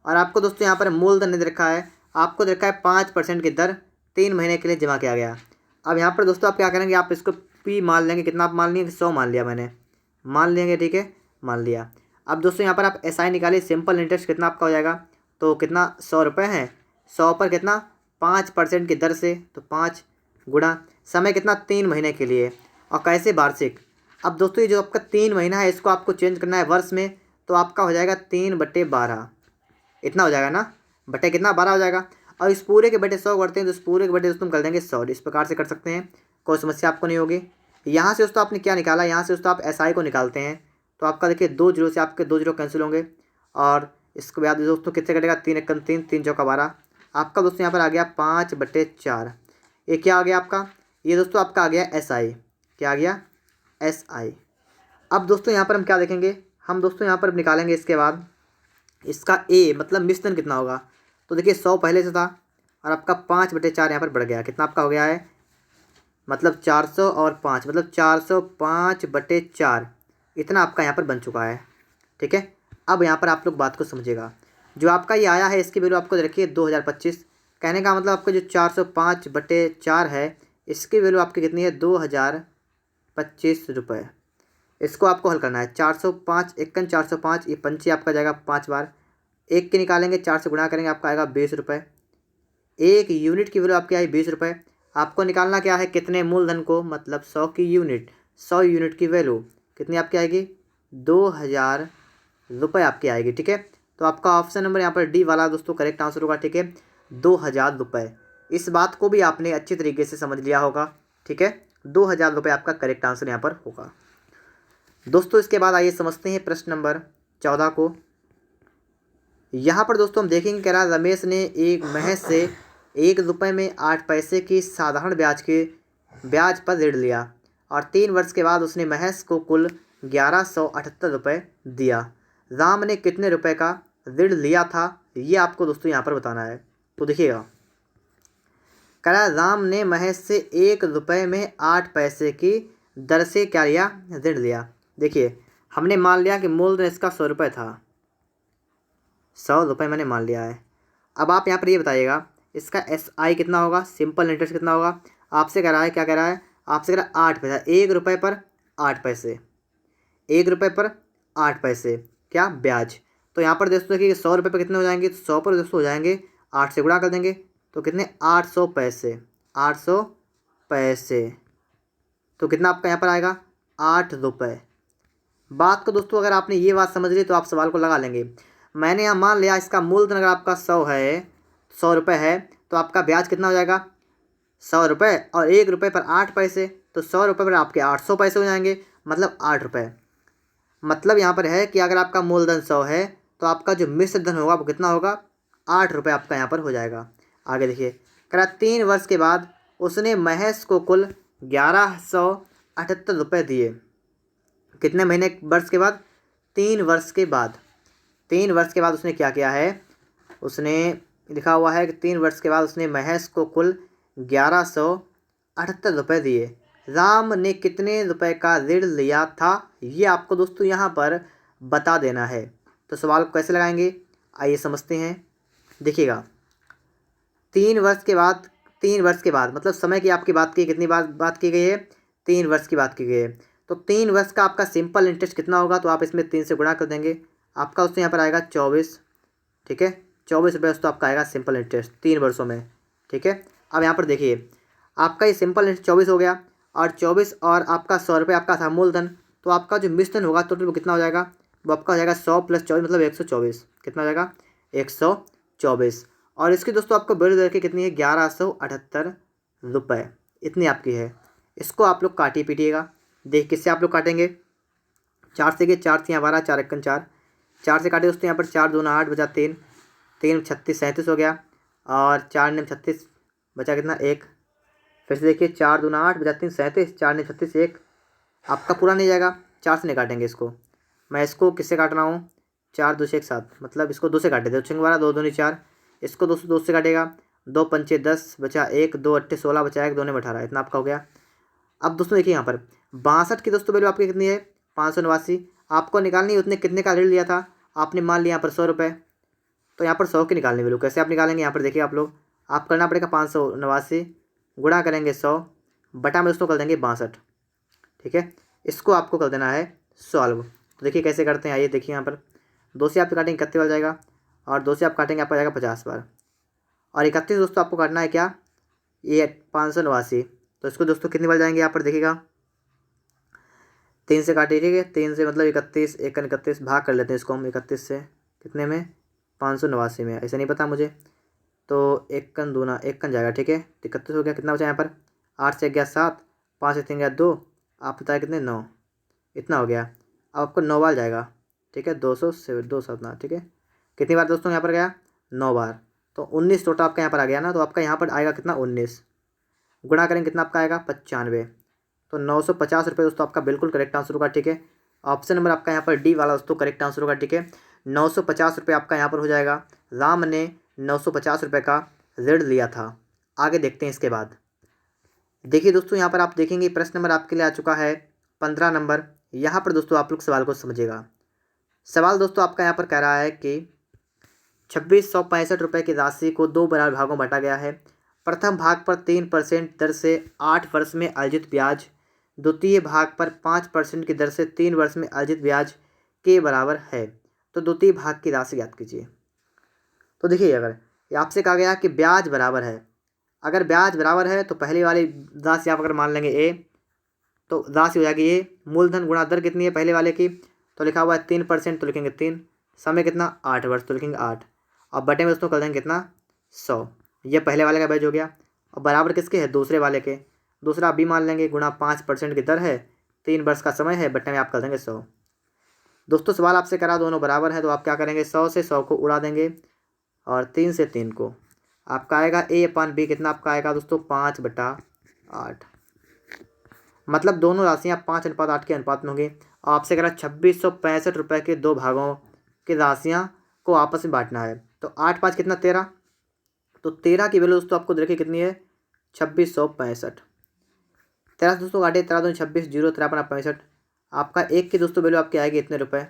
और आपको दोस्तों यहाँ पर मूलधन नहीं दे रखा है, आपको दे रखा है 5% की दर 3 महीने के लिए जमा किया गया। अब यहाँ पर दोस्तों आप क्या करेंगे, आप इसको P मान लेंगे। कितना आप मान लेंगे, 100 मान लिया मैंने, मान लेंगे। ठीक है, मान लिया। अब दोस्तों यहाँ पर आप SI निकालिए, सिंपल इंटरेस्ट कितना आपका हो जाएगा, तो कितना 100 रुपये है, 100 पर कितना 5% की दर से, तो 5 गुणा समय कितना 3 महीने के लिए, और कैसे वार्षिक। अब दोस्तों ये जो आपका 3 महीना है इसको आपको चेंज करना है वर्ष में, तो आपका हो जाएगा 3/12, इतना हो जाएगा ना, बटे कितना 12 हो जाएगा। और इस पूरे के बटे 100 करते हैं तो इस पूरे के बटे दोस्तों हम कर देंगे 100। इस प्रकार से कर सकते हैं, कोई समस्या आपको नहीं होगी। यहाँ से दोस्तों आपने क्या निकाला, यहाँ से दोस्तों आप SI को निकालते हैं, तो आपका देखिए 2 जीरो से आपके 2 जीरो कैंसिल होंगे, और इसके बाद दोस्तों कितने कटेगा, 3 एक 3, 3 चौका 12। आपका दोस्तों यहाँ पर आ गया 5/4। ये क्या आ गया आपका, ये दोस्तों आपका आ गया SI। क्या आ गया, SI। अब दोस्तों यहाँ पर हम क्या देखेंगे, हम दोस्तों यहाँ पर निकालेंगे इसके बाद इसका A मतलब मिश्रण कितना होगा। तो देखिए 100 पहले से था और आपका 5/4 यहाँ पर बढ़ गया, कितना आपका हो गया है, मतलब 400 और 5 मतलब 405/4, इतना आपका यहाँ पर बन चुका है। ठीक है, अब यहाँ पर आप लोग बात को समझिएगा। जो आपका ये आया है इसकी वैल्यू आपको रखिए 2025। कहने का मतलब आपका जो 405/4 है इसकी वैल्यू आपकी कितनी है, 2025 रुपये। इसको आपको हल करना है, 405 एकन 405, ये पंची आपका जाएगा 5 बार, एक के निकालेंगे 4 से गुणा करेंगे आपका आएगा 20 रुपये। एक यूनिट की वैल्यू आपकी आई 20 रुपये। आपको निकालना क्या है, कितने मूलधन को, मतलब 100 की यूनिट, 100 यूनिट की वैल्यू कितनी आपकी आएगी, 2000 रुपये आपकी आएगी। ठीक है, तो आपका ऑप्शन नंबर यहाँ पर D वाला दोस्तों करेक्ट आंसर होगा। ठीक है, 2000 रुपये। इस बात को भी आपने अच्छी तरीके से समझ लिया होगा। ठीक है, 2000 रुपये आपका करेक्ट आंसर यहाँ पर होगा। दोस्तों इसके बाद आइए समझते हैं प्रश्न नंबर 14 को। यहाँ पर दोस्तों हम देखेंगे, कह रहा रमेश ने एक महज से 1 रुपये में 8 पैसे की साधारण ब्याज पर ऋण लिया और 3 वर्ष के बाद उसने महज को कुल 1178 रुपये दिया। राम ने कितने रुपए का ऋण लिया था, ये आपको दोस्तों यहाँ पर बताना है। तो देखिएगा, कह रहा राम ने महज से 1 रुपये में 8 पैसे की दर से क्या लिया, ऋण लिया। देखिए हमने मान लिया कि मूलधन इसका 100 रुपये था, 100 रुपये मैंने मान लिया है। अब आप यहाँ पर ये बताइएगा इसका SI कितना होगा, सिंपल इंटरेस्ट कितना होगा। आपसे कह रहा है, क्या कह रहा है, आपसे कह रहा है 8 पैसा, 1 रुपये पर 8 पैसे, 1 रुपये पर 8 पैसे क्या ब्याज। तो यहाँ पर दोस्तों देखिए 100 रुपये पर कितने हो जाएंगे, तो 100 पर दोस्तों हो जाएंगे 8 से गुणा कर देंगे तो कितने 800 पैसे, 800 पैसे। तो कितना आपका यहाँ पर आएगा 8 रुपये। बात को दोस्तों अगर आपने ये बात समझ ली तो आप सवाल को लगा लेंगे। मैंने यहाँ मान लिया इसका मूलधन अगर आपका 100 है, 100 रुपये है, तो आपका ब्याज कितना हो जाएगा 100 रुपये, और 1 रुपये पर 8 पैसे, तो 100 रुपये पर आपके 800 पैसे हो जाएंगे, मतलब 8 रुपये। मतलब यहाँ पर है कि अगर आपका मूलधन 100 है तो आपका जो मिश्र धन होगा वो कितना होगा, 8 रुपये आपका यहाँ पर हो जाएगा। आगे देखिए, कह 3 वर्ष के बाद उसने महेश को कुल 1178 रुपये दिए। कितने महीने वर्ष के बाद, 3 वर्ष के बाद। 3 वर्ष के बाद उसने क्या किया है, उसने लिखा हुआ है कि 3 वर्ष के बाद उसने महेश को कुल 1178 रुपये दिए। राम ने कितने रुपए का ऋण लिया था, ये आपको दोस्तों यहाँ पर बता देना है। तो सवाल को कैसे लगाएंगे, आइए समझते हैं। देखिएगा, 3 वर्ष के बाद मतलब समय की आपकी बात की, कितनी बात की गई है, 3 वर्ष की बात की गई है। तो 3 वर्ष का आपका सिंपल इंटरेस्ट कितना होगा, तो आप इसमें 3 से गुणा कर देंगे, आपका दोस्तों यहाँ पर आएगा 24। ठीक है, 24 रुपये दोस्तों आपका आएगा सिंपल इंटरेस्ट 3 वर्षों में। ठीक है, अब यहाँ पर देखिए, आपका ये सिंपल इंटरेस्ट 24 हो गया, और 24 और आपका 100 रुपये आपका था मूलधन। तो आपका जो मिश्रण होगा टोटल वो कितना हो जाएगा, वो आपका हो जाएगा 100 + 24 मतलब 124। कितना हो जाएगा, 124। और इसकी दोस्तों आपको ब्याज दर की कितनी है, 1178 रुपये, इतनी आपकी है। इसको आप लोग काटिए पीटिएगा। देख किससे आप लोग काटेंगे, 4 से 4 से 12, 4 × 4, 4 से काटे दोस्तों यहाँ पर 4 दूना 8 बचा 3, 3 36 37 हो गया, और 4 9 36 बचा कितना 1। फिर से देखिए 4 दूना 8 बचा 3 37, 4 9 36 1, आपका पूरा नहीं जाएगा, 4 से नहीं काटेंगे इसको। मैं इसको किससे काट रहा हूँ, 4 2 से 1 7, मतलब इसको 2 से काटे थे, 2 दूनी 4, इसको 2 से काटेगा, 2 पंचे 10 बचा 1, 2 8 16 बचा 1, 2 9 18, इतना आपका हो गया। अब दोस्तों देखिए यहाँ पर 62 की दोस्तों वैल्यू आपकी कितनी है, 589। आपको निकालनी है उतने कितने का ऋण लिया था, आपने मान लिया यहाँ पर 100 रुपये, तो यहाँ पर 100 की निकालनी वैल्यू कैसे आप निकालेंगे, यहाँ पर देखिए आप लोग, आप करना पड़ेगा 589 गुणा करेंगे 100 बटा में दोस्तों कर देंगे 62। ठीक है, इसको आपको कर देना है सॉल्व। तो देखिए कैसे करते हैं, आइए देखिए यहाँ पर 2 से आप काटेंगे 31 बार जाएगा, और 2 से आप काटेंगे आपका जाएगा 50 बार, और 31 दोस्तों आपको काटना है क्या, ये 589। तो इसको दोस्तों कितनी बार जाएंगे यहाँ पर देखिएगा, 3 से काटिए। ठीक है, 3 से मतलब 31, 1 × 31 भाग कर लेते हैं इसको हम 31 से, कितने में, 589 में, ऐसे नहीं पता मुझे, तो 1 × 2 1 × जाएगा। ठीक है, 31 हो गया, कितना बचा यहाँ पर, 8 से 1 गया 7, 5 से 3 गया 2, आप बताए कितने 9, इतना हो गया। अब आपको 9 बार जाएगा। ठीक है, 200 से 2 7 ना, ठीक है, कितनी बार दोस्तों यहाँ पर गया, 9 बार, तो 19 टोटल आपका यहाँ पर आ गया ना। तो आपका यहाँ पर आएगा कितना 19, गुणा करेंगे कितना आपका आएगा 95, तो 950 रुपये दोस्तों आपका बिल्कुल करेक्ट आंसर होगा। ठीक है, ऑप्शन नंबर आपका यहाँ पर डी वाला दोस्तों करेक्ट आंसर होगा। ठीक है, 950 रुपये आपका यहाँ पर हो जाएगा। राम ने 950 रुपये का ऋण लिया था। आगे देखते हैं इसके बाद। देखिए दोस्तों यहाँ पर आप देखेंगे प्रश्न नंबर आपके लिए आ चुका है 15 नंबर। यहाँ पर दोस्तों आप लोग सवाल को समझिएगा। सवाल दोस्तों आपका यहाँ पर कह रहा है कि 2665 रुपये की राशि को 2 बराबर भागों में बांटा गया है। प्रथम भाग पर 3% दर से 8 वर्ष में अर्जित ब्याज, द्वितीय भाग पर 5% की दर से 3 वर्ष में अर्जित ब्याज के बराबर है। तो द्वितीय भाग की राशि ज्ञात कीजिए। तो देखिए, अगर आपसे कहा गया कि ब्याज बराबर है, अगर ब्याज बराबर है तो पहली वाली राशि आप अगर मान लेंगे ए, तो राशि हो जाएगी ए, मूलधन गुणा दर कितनी है पहले वाले की, तो लिखा हुआ है 3%, तो लिखेंगे 3, समय कितना 8 वर्ष, तो लिखेंगे 8, और बटे में दोस्तों कर देंगे कितना 100। ये पहले वाले का ब्याज हो गया। और बराबर किसके है, दूसरे वाले के, दूसरा बी मान लेंगे, गुणा 5% की दर है, 3 वर्ष का समय है, बटे में आप कर देंगे 100। दोस्तों सवाल आपसे करा दोनों बराबर है, तो आप क्या करेंगे 100 से 100 को उड़ा देंगे, और 3 से 3 को, आपका आएगा A/B, कितना आपका आएगा दोस्तों 5/8। मतलब दोनों राशियाँ 5:8 के अनुपात में होंगी। आपसे करा 2665 रुपये के 2 भागों की राशियाँ को आपस में बांटना है। तो 8 5 कितना 13, तो 13 की वैल्यू दोस्तों आपको देखिए कितनी है 2665। 13 दोस्तों काटे, 13 दूनी 26, 0 13 अपना 65, आपका 1 की दोस्तों वैल्यू आपकी आएगी इतने रुपये।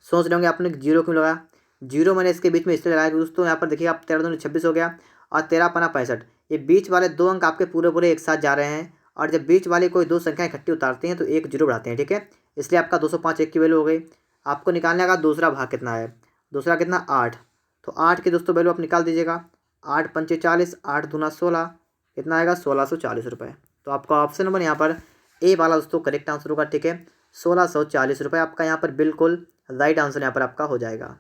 सोच रहे होंगे आपने 0 क्यों लगाया, 0 मैंने इसके बीच में इसलिए लगाया कि दोस्तों यहाँ पर देखिए आप 13 दूनी 26 हो गया, और 13 पना 65, ये बीच वाले 2 अंक आपके पूरे पूरे एक साथ जा रहे हैं, और जब बीच वाले कोई 2 संख्या इकट्ठी उतारते हैं तो 1 0 बढ़ाते हैं। ठीक है, इसलिए आपका 205 1 की वैल्यू हो गई। आपको निकालने का दूसरा भाग कितना है, दूसरा कितना 8, तो 8 की दोस्तों वैल्यू आप निकाल दीजिएगा, 8 पंचे 40, 8 दूना 16, कितना आएगा 1640 रुपये। तो आपका ऑप्शन नंबर यहाँ पर ए वाला दोस्तों करेक्ट आंसर होगा। ठीक है, 1640 रुपये आपका यहाँ पर बिल्कुल राइट आंसर यहाँ पर आपका हो जाएगा।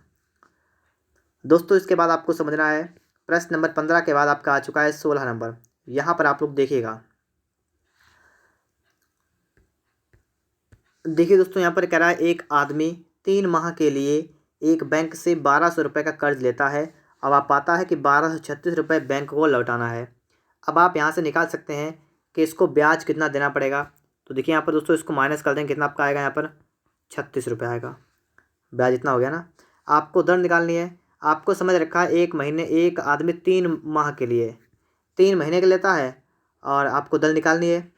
दोस्तों इसके बाद आपको समझना है प्रश्न नंबर 15 के बाद आपका आ चुका है 16 नंबर। यहाँ पर आप लोग देखिएगा, देखिए दोस्तों यहाँ पर कह रहा है एक आदमी 3 माह के लिए एक बैंक से 1200 रुपये का कर्ज लेता है। अब आप पाता है कि 1236 रुपये बैंक को लौटाना है। अब आप यहाँ से निकाल सकते हैं कि इसको ब्याज कितना देना पड़ेगा। तो देखिए यहाँ पर दोस्तों इसको माइनस कर देंगे, कितना आपका आएगा यहाँ पर 36 रुपये आएगा, ब्याज इतना हो गया ना। आपको दर निकालनी है। आपको समझ रखा है एक महीने, एक आदमी 3 माह के लिए 3 महीने के लेता है और आपको दर निकालनी है।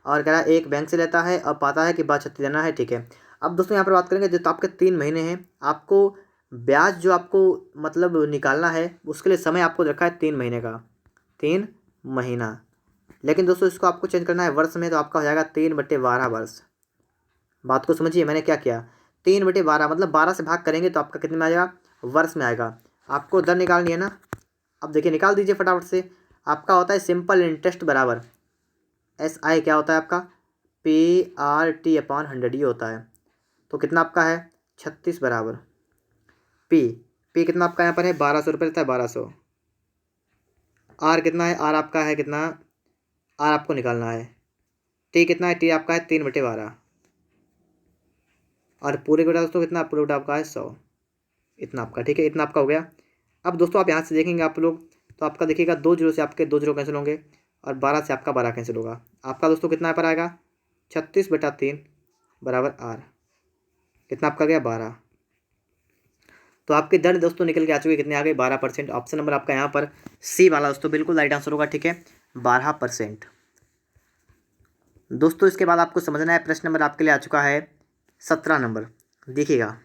और कह रहा है एक बैंक से लेता है और पाता है कि 62 देना है, ठीक है। अब दोस्तों यहाँ पर बात करेंगे, जो तो आपके 3 महीने हैं, आपको ब्याज जो आपको मतलब निकालना है उसके लिए समय आपको रखा है 3 महीने का, 3 महीना। लेकिन दोस्तों इसको आपको चेंज करना है वर्ष में, तो आपका हो जाएगा 3/12 वर्ष। बात को समझिए, मैंने क्या किया, 3/12 मतलब 12 से भाग करेंगे तो आपका कितने में आ जाएगा, वर्ष में आएगा। आपको दर निकालनी है ना। अब देखिए निकाल दीजिए फटाफट से। आपका होता है सिंपल इंटरेस्ट बराबर SI, क्या होता है आपका PRT/100 ये होता है। तो कितना आपका है 36 बराबर P कितना आपका यहाँ पर है 1200 रुपये रहता है, 1200। R कितना है, R आपका है कितना, R आपको निकालना है। T कितना है, T आपका है 3/12। और पूरे का दोस्तों कितना, पूरे का आपका है 100। इतना आपका, ठीक है, इतना आपका हो गया। अब दोस्तों आप यहाँ से देखेंगे आप लोग, तो आपका देखिएगा 2 जीरो से आपके 2 जीरो कैंसिल होंगे और 12 से आपका 12 कैंसिल होगा। आपका दोस्तों कितना पर आएगा 36/3 बराबर R। कितना आपका गया 12। तो आपकी दर दोस्तों निकल के आ चुकी है, कितने आ गए 12%। ऑप्शन नंबर आपका यहाँ पर C वाला दोस्तों बिल्कुल राइट आंसर होगा, ठीक है, 12%। दोस्तों इसके बाद आपको समझना है, प्रश्न नंबर आपके लिए आ चुका है 17 नंबर। देखिएगा,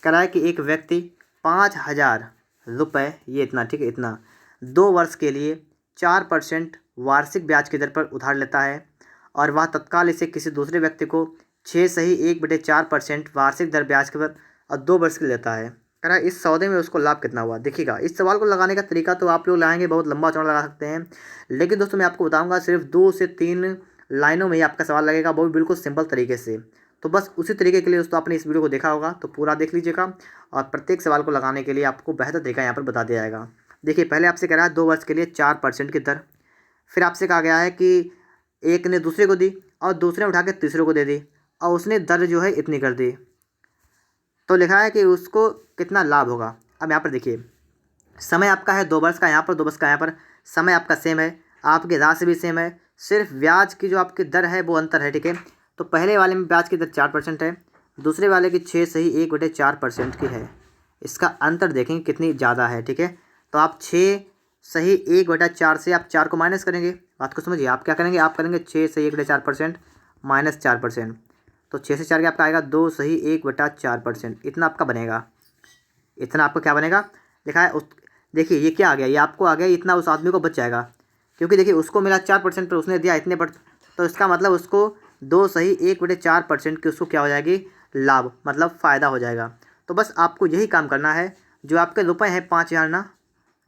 कह रहा है कि एक व्यक्ति 5,000 रुपये, ये इतना, ठीक है, इतना 2 वर्ष के लिए 4% वार्षिक ब्याज की दर पर उधार लेता है और वह तत्काल इसे किसी दूसरे व्यक्ति को 6/1/4% वार्षिक दर ब्याज के पर और 2 वर्ष के लिए लेता है। कह रहा है इस सौदे में उसको लाभ कितना हुआ। देखिएगा, इस सवाल को लगाने का तरीका तो आप लोग लाएंगे बहुत लंबा चौड़ा लगा सकते हैं, लेकिन दोस्तों मैं आपको बताऊंगा सिर्फ 2 से 3 लाइनों में ही आपका सवाल लगेगा, वो भी बिल्कुल सिंपल तरीके से। तो बस उसी तरीके के लिए दोस्तों आपने इस वीडियो को देखा होगा तो पूरा देख लीजिएगा, और प्रत्येक सवाल को लगाने के लिए आपको बेहतर तरीका यहाँ पर बता दिया जाएगा। देखिए, पहले आपसे कह रहा है 2 वर्ष के लिए 4% की दर। फिर आपसे कहा गया है कि एक ने दूसरे को दी और दूसरे ने उठा के तीसरे को दे दी और उसने दर जो है इतनी कर दी, तो लिखा है कि उसको कितना लाभ होगा। अब यहाँ पर देखिए, समय आपका है 2 वर्ष का, यहाँ पर 2 वर्ष का, यहाँ पर समय आपका सेम है, आपकी राशि भी सेम है, सिर्फ ब्याज की जो आपकी दर है वो अंतर है, ठीक है। तो पहले वाले में ब्याज की दर 4% है, दूसरे वाले की 6/1/4% की है। इसका अंतर देखेंगे कितनी ज़्यादा है, ठीक है। तो आप 6/1/4 से आप 4 को माइनस करेंगे। बात को समझिए, आप क्या करेंगे, आप करेंगे 6/1/4% माइनस 4%। तो 6 से 4 का आपका आएगा 2/1/4%, इतना आपका बनेगा। इतना आपका क्या बनेगा, लिखा है उस, देखिए ये क्या आ गया, ये आपको आ गया, इतना उस आदमी को बच जाएगा, क्योंकि देखिए उसको मिला 4% पर उसने दिया इतने पर, तो इसका मतलब उसको 2/1/4% की उसको क्या हो जाएगी, लाभ, मतलब फ़ायदा हो जाएगा। तो बस आपको यही काम करना है, जो आपके रुपए हैं 5,000 ना,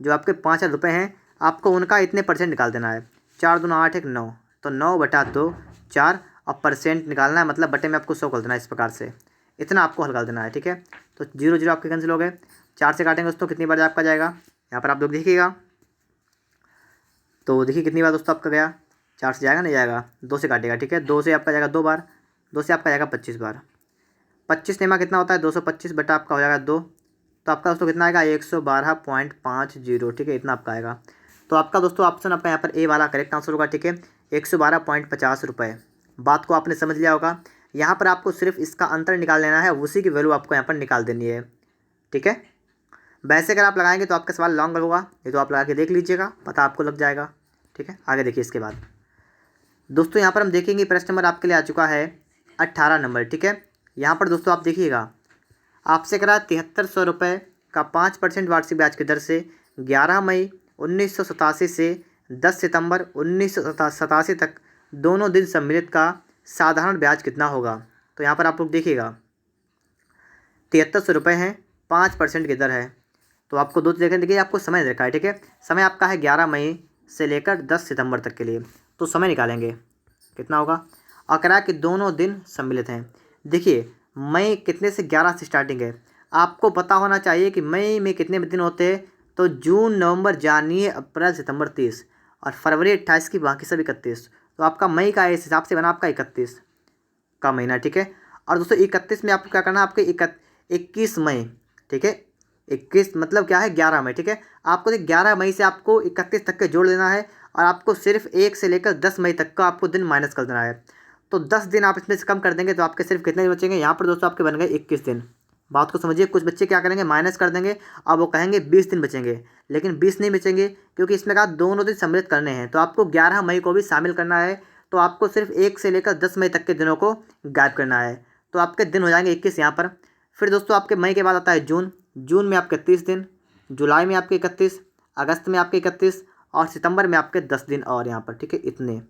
जो आपके 5,000 रुपये हैं, आपको उनका इतने परसेंट निकाल देना है। 4 दूना 8 1 9, तो 9/2 4 और परसेंट निकालना है, मतलब बटे में आपको 100 कर देना है, इस प्रकार से इतना आपको हल कर देना है, ठीक है। तो 0 0 आपके कैंसिल हो गए, 4 से काटेंगे दोस्तों कितनी बार आपका जाएगा, यहाँ पर आप लोग देखिएगा। तो देखिए कितनी बार दोस्तों आपका गया, 4 से जाएगा नहीं जाएगा, 2 से काटेगा, ठीक है। 2 से आपका जाएगा 2 बार, 2 से आपका जाएगा 25 बार। 25 नेमा कितना होता है 225 बटा आपका हो जाएगा 2, तो आपका दोस्तों कितना आएगा 112.50, ठीक है, इतना आपका आएगा। तो आपका दोस्तों ऑप्शन आपका यहाँ पर ए वाला करेक्ट आंसर होगा, ठीक है, 112.50 रुपये। बात को आपने समझ लिया होगा। यहाँ पर आपको सिर्फ इसका अंतर निकाल लेना है, उसी की वैल्यू आपको यहाँ पर निकाल देनी है, ठीक है। वैसे अगर आप लगाएंगे तो आपका सवाल लॉन्ग होगा, ये तो आप लगा के देख लीजिएगा, पता आपको लग जाएगा, ठीक है। आगे देखिए, इसके बाद दोस्तों यहाँ पर हम देखेंगे प्रश्न नंबर आपके लिए आ चुका है 18 नंबर, ठीक है। यहाँ पर दोस्तों आप देखिएगा, आपसे करा 7300 रुपये का 5% वार्षिक ब्याज की दर से 11 मई 1987 से 10 सितंबर 1987 तक दोनों दिन सम्मिलित का साधारण ब्याज कितना होगा। तो यहाँ पर आप लोग देखिएगा 7300 रुपये हैं, 5% की दर है, तो आपको दो चीज़ें देखिए, आपको समय दे रखा है, ठीक है। समय आपका है 11 मई से लेकर 10 सितंबर तक के लिए, तो समय निकालेंगे कितना होगा, और करा कि दोनों दिन सम्मिलित हैं। देखिए मई कितने से 11 से स्टार्टिंग है, आपको पता होना चाहिए कि मई में कितने दिन होते हैं, तो जून नवंबर जनवरी अप्रैल सितंबर 30 और फरवरी 28 की बाकी सब 31, तो आपका मई का इस हिसाब से बना आपका 31 का महीना, ठीक है। और दोस्तों 31 में आपको क्या करना है, आपके 21 मई, ठीक है, 21 मतलब क्या है 11 मई, ठीक है। आपको 11 मई से आपको 31 तक के जोड़ लेना है, और आपको सिर्फ 1 से लेकर 10 मई तक का आपको दिन माइनस कर देना है। तो 10 दिन आप इसमें से कम कर देंगे तो आपके सिर्फ कितने दिन बचेंगे, यहाँ पर दोस्तों आपके बन गए 21 दिन, बात को समझिए। कुछ बच्चे क्या करेंगे, माइनस कर देंगे, अब वो कहेंगे 20 दिन बचेंगे, लेकिन 20 नहीं बचेंगे, क्योंकि इसमें कहा दोनों दिन सम्मिलित करने हैं। तो आपको 11 मई को भी शामिल करना है, तो आपको सिर्फ 1 से लेकर 10 मई तक के दिनों को गायब करना है। तो आपके दिन हो जाएंगे 21 यहाँ पर। फिर दोस्तों आपके मई के बाद आता है जून। जून में आपके 30 दिन, जुलाई में आपके 31, अगस्त में आपके 31 और सितंबर में आपके 10 दिन और यहाँ पर, ठीक है। इतने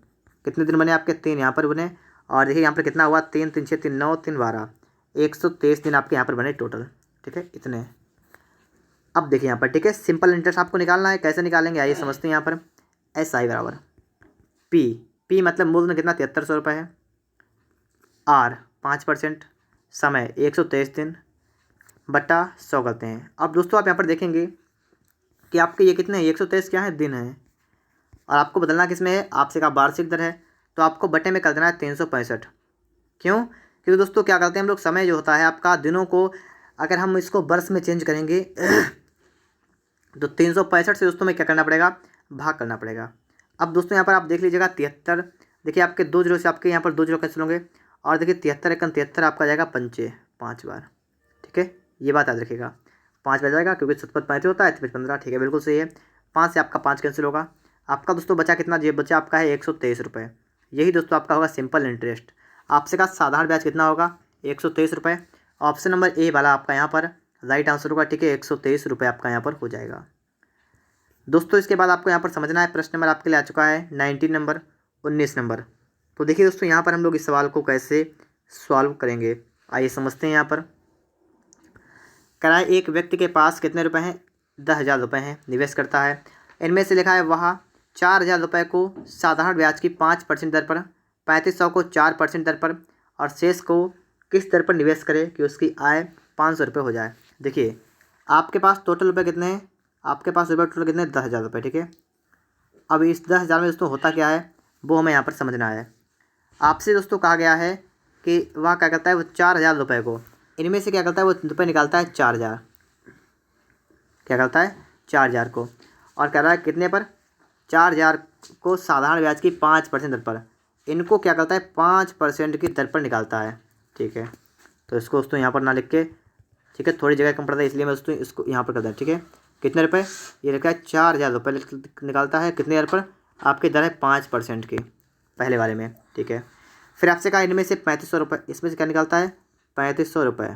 कितने दिन बने आपके, 3 यहाँ पर बने। और देखिए यहाँ पर कितना हुआ, 3 3 6 3 9 3 12, 123 दिन आपके यहाँ पर बने टोटल, ठीक है। इतने। अब देखिए यहाँ पर, ठीक है, सिंपल इंटरेस्ट आपको निकालना है। कैसे निकालेंगे आइए समझते हैं। यहाँ पर SI बराबर पी मतलब मूलधन कितना 7300 रुपये है, R 5%, समय 123 दिन बटा 100 करते हैं। अब दोस्तों आप यहाँ पर देखेंगे कि आपके ये कितने हैं, 123 क्या है, दिन है, और आपको बदलना किस में है, आपसे कहा वार्षिक दर है, तो आपको बटे में कर देना है 365। क्यों, क्योंकि दोस्तों क्या करते हैं हम लोग, समय जो होता है आपका दिनों को, अगर हम इसको वर्ष में चेंज करेंगे तो 365 से दोस्तों में क्या करना पड़ेगा, भाग करना पड़ेगा। अब दोस्तों यहाँ पर आप देख लीजिएगा 73, देखिए आपके 2 जीरो से आपके यहाँ पर 2 जीरो कैंसिल होंगे, और देखिए 73 एकम 73 आपका जाएगा 5 बार, ठीक है। ये बात याद रखिएगा, 5 बार जाएगा, क्योंकि 7 5 होता है, 15, ठीक है, बिल्कुल सही है। 5 से आपका 5 कैंसिल होगा, आपका दोस्तों बचा कितना, ये बचा आपका है 123 रुपये। यही दोस्तों आपका होगा सिंपल इंटरेस्ट। आपसे कहा साधारण ब्याज कितना होगा, 123 रुपये। ऑप्शन नंबर ए वाला आपका यहाँ पर राइट आंसर होगा, ठीक है, 123 रुपये आपका यहाँ पर हो जाएगा। दोस्तों इसके बाद आपको यहाँ पर समझना है, प्रश्न नंबर आपके लिए आ चुका है 19 नंबर, 19 नंबर। तो देखिए दोस्तों यहाँ पर हम लोग इस सवाल को कैसे सॉल्व करेंगे, आइए समझते हैं। यहाँ पर कराए एक व्यक्ति के पास कितने रुपए हैं, 10,000 रुपये हैं, निवेश करता है। इनमें से लिखा है वह 4,000 रुपये को साधारण ब्याज की 5% दर पर, 3500 को 4% दर पर और शेष को किस दर पर निवेश करे कि उसकी आय 500 रुपये हो जाए। देखिए आपके पास टोटल रुपये कितने हैं, आपके पास रुपये टोटल कितने हैं, 10,000 रुपये, ठीक है। अब इस 10,000 में दोस्तों होता क्या है वो हमें यहाँ पर समझना है। आपसे दोस्तों कहा गया है कि वह क्या करता है, वो 4,000 रुपये को, इनमें से क्या करता है, वो रुपये निकालता है 4,000, क्या करता है 4,000 को, और कह रहा है कितने पर, 4,000 को साधारण ब्याज की 5% दर पर, इनको क्या करता है 5% की दर पर निकालता है, ठीक है। तो इसको दोस्तों यहाँ पर ना लिख के, ठीक है, थोड़ी जगह कम पड़ता है इसलिए मैं दोस्तों इसको यहाँ पर करता है, ठीक है। कितने रुपए, ये लिखा है 4,000 रुपये निकालता है, कितने दर पर, आपकी दर है 5% की, पहले वाले में, ठीक है। फिर आपसे कहा इनमें से 3500 रुपये, इसमें से क्या निकालता है 3500 रुपये,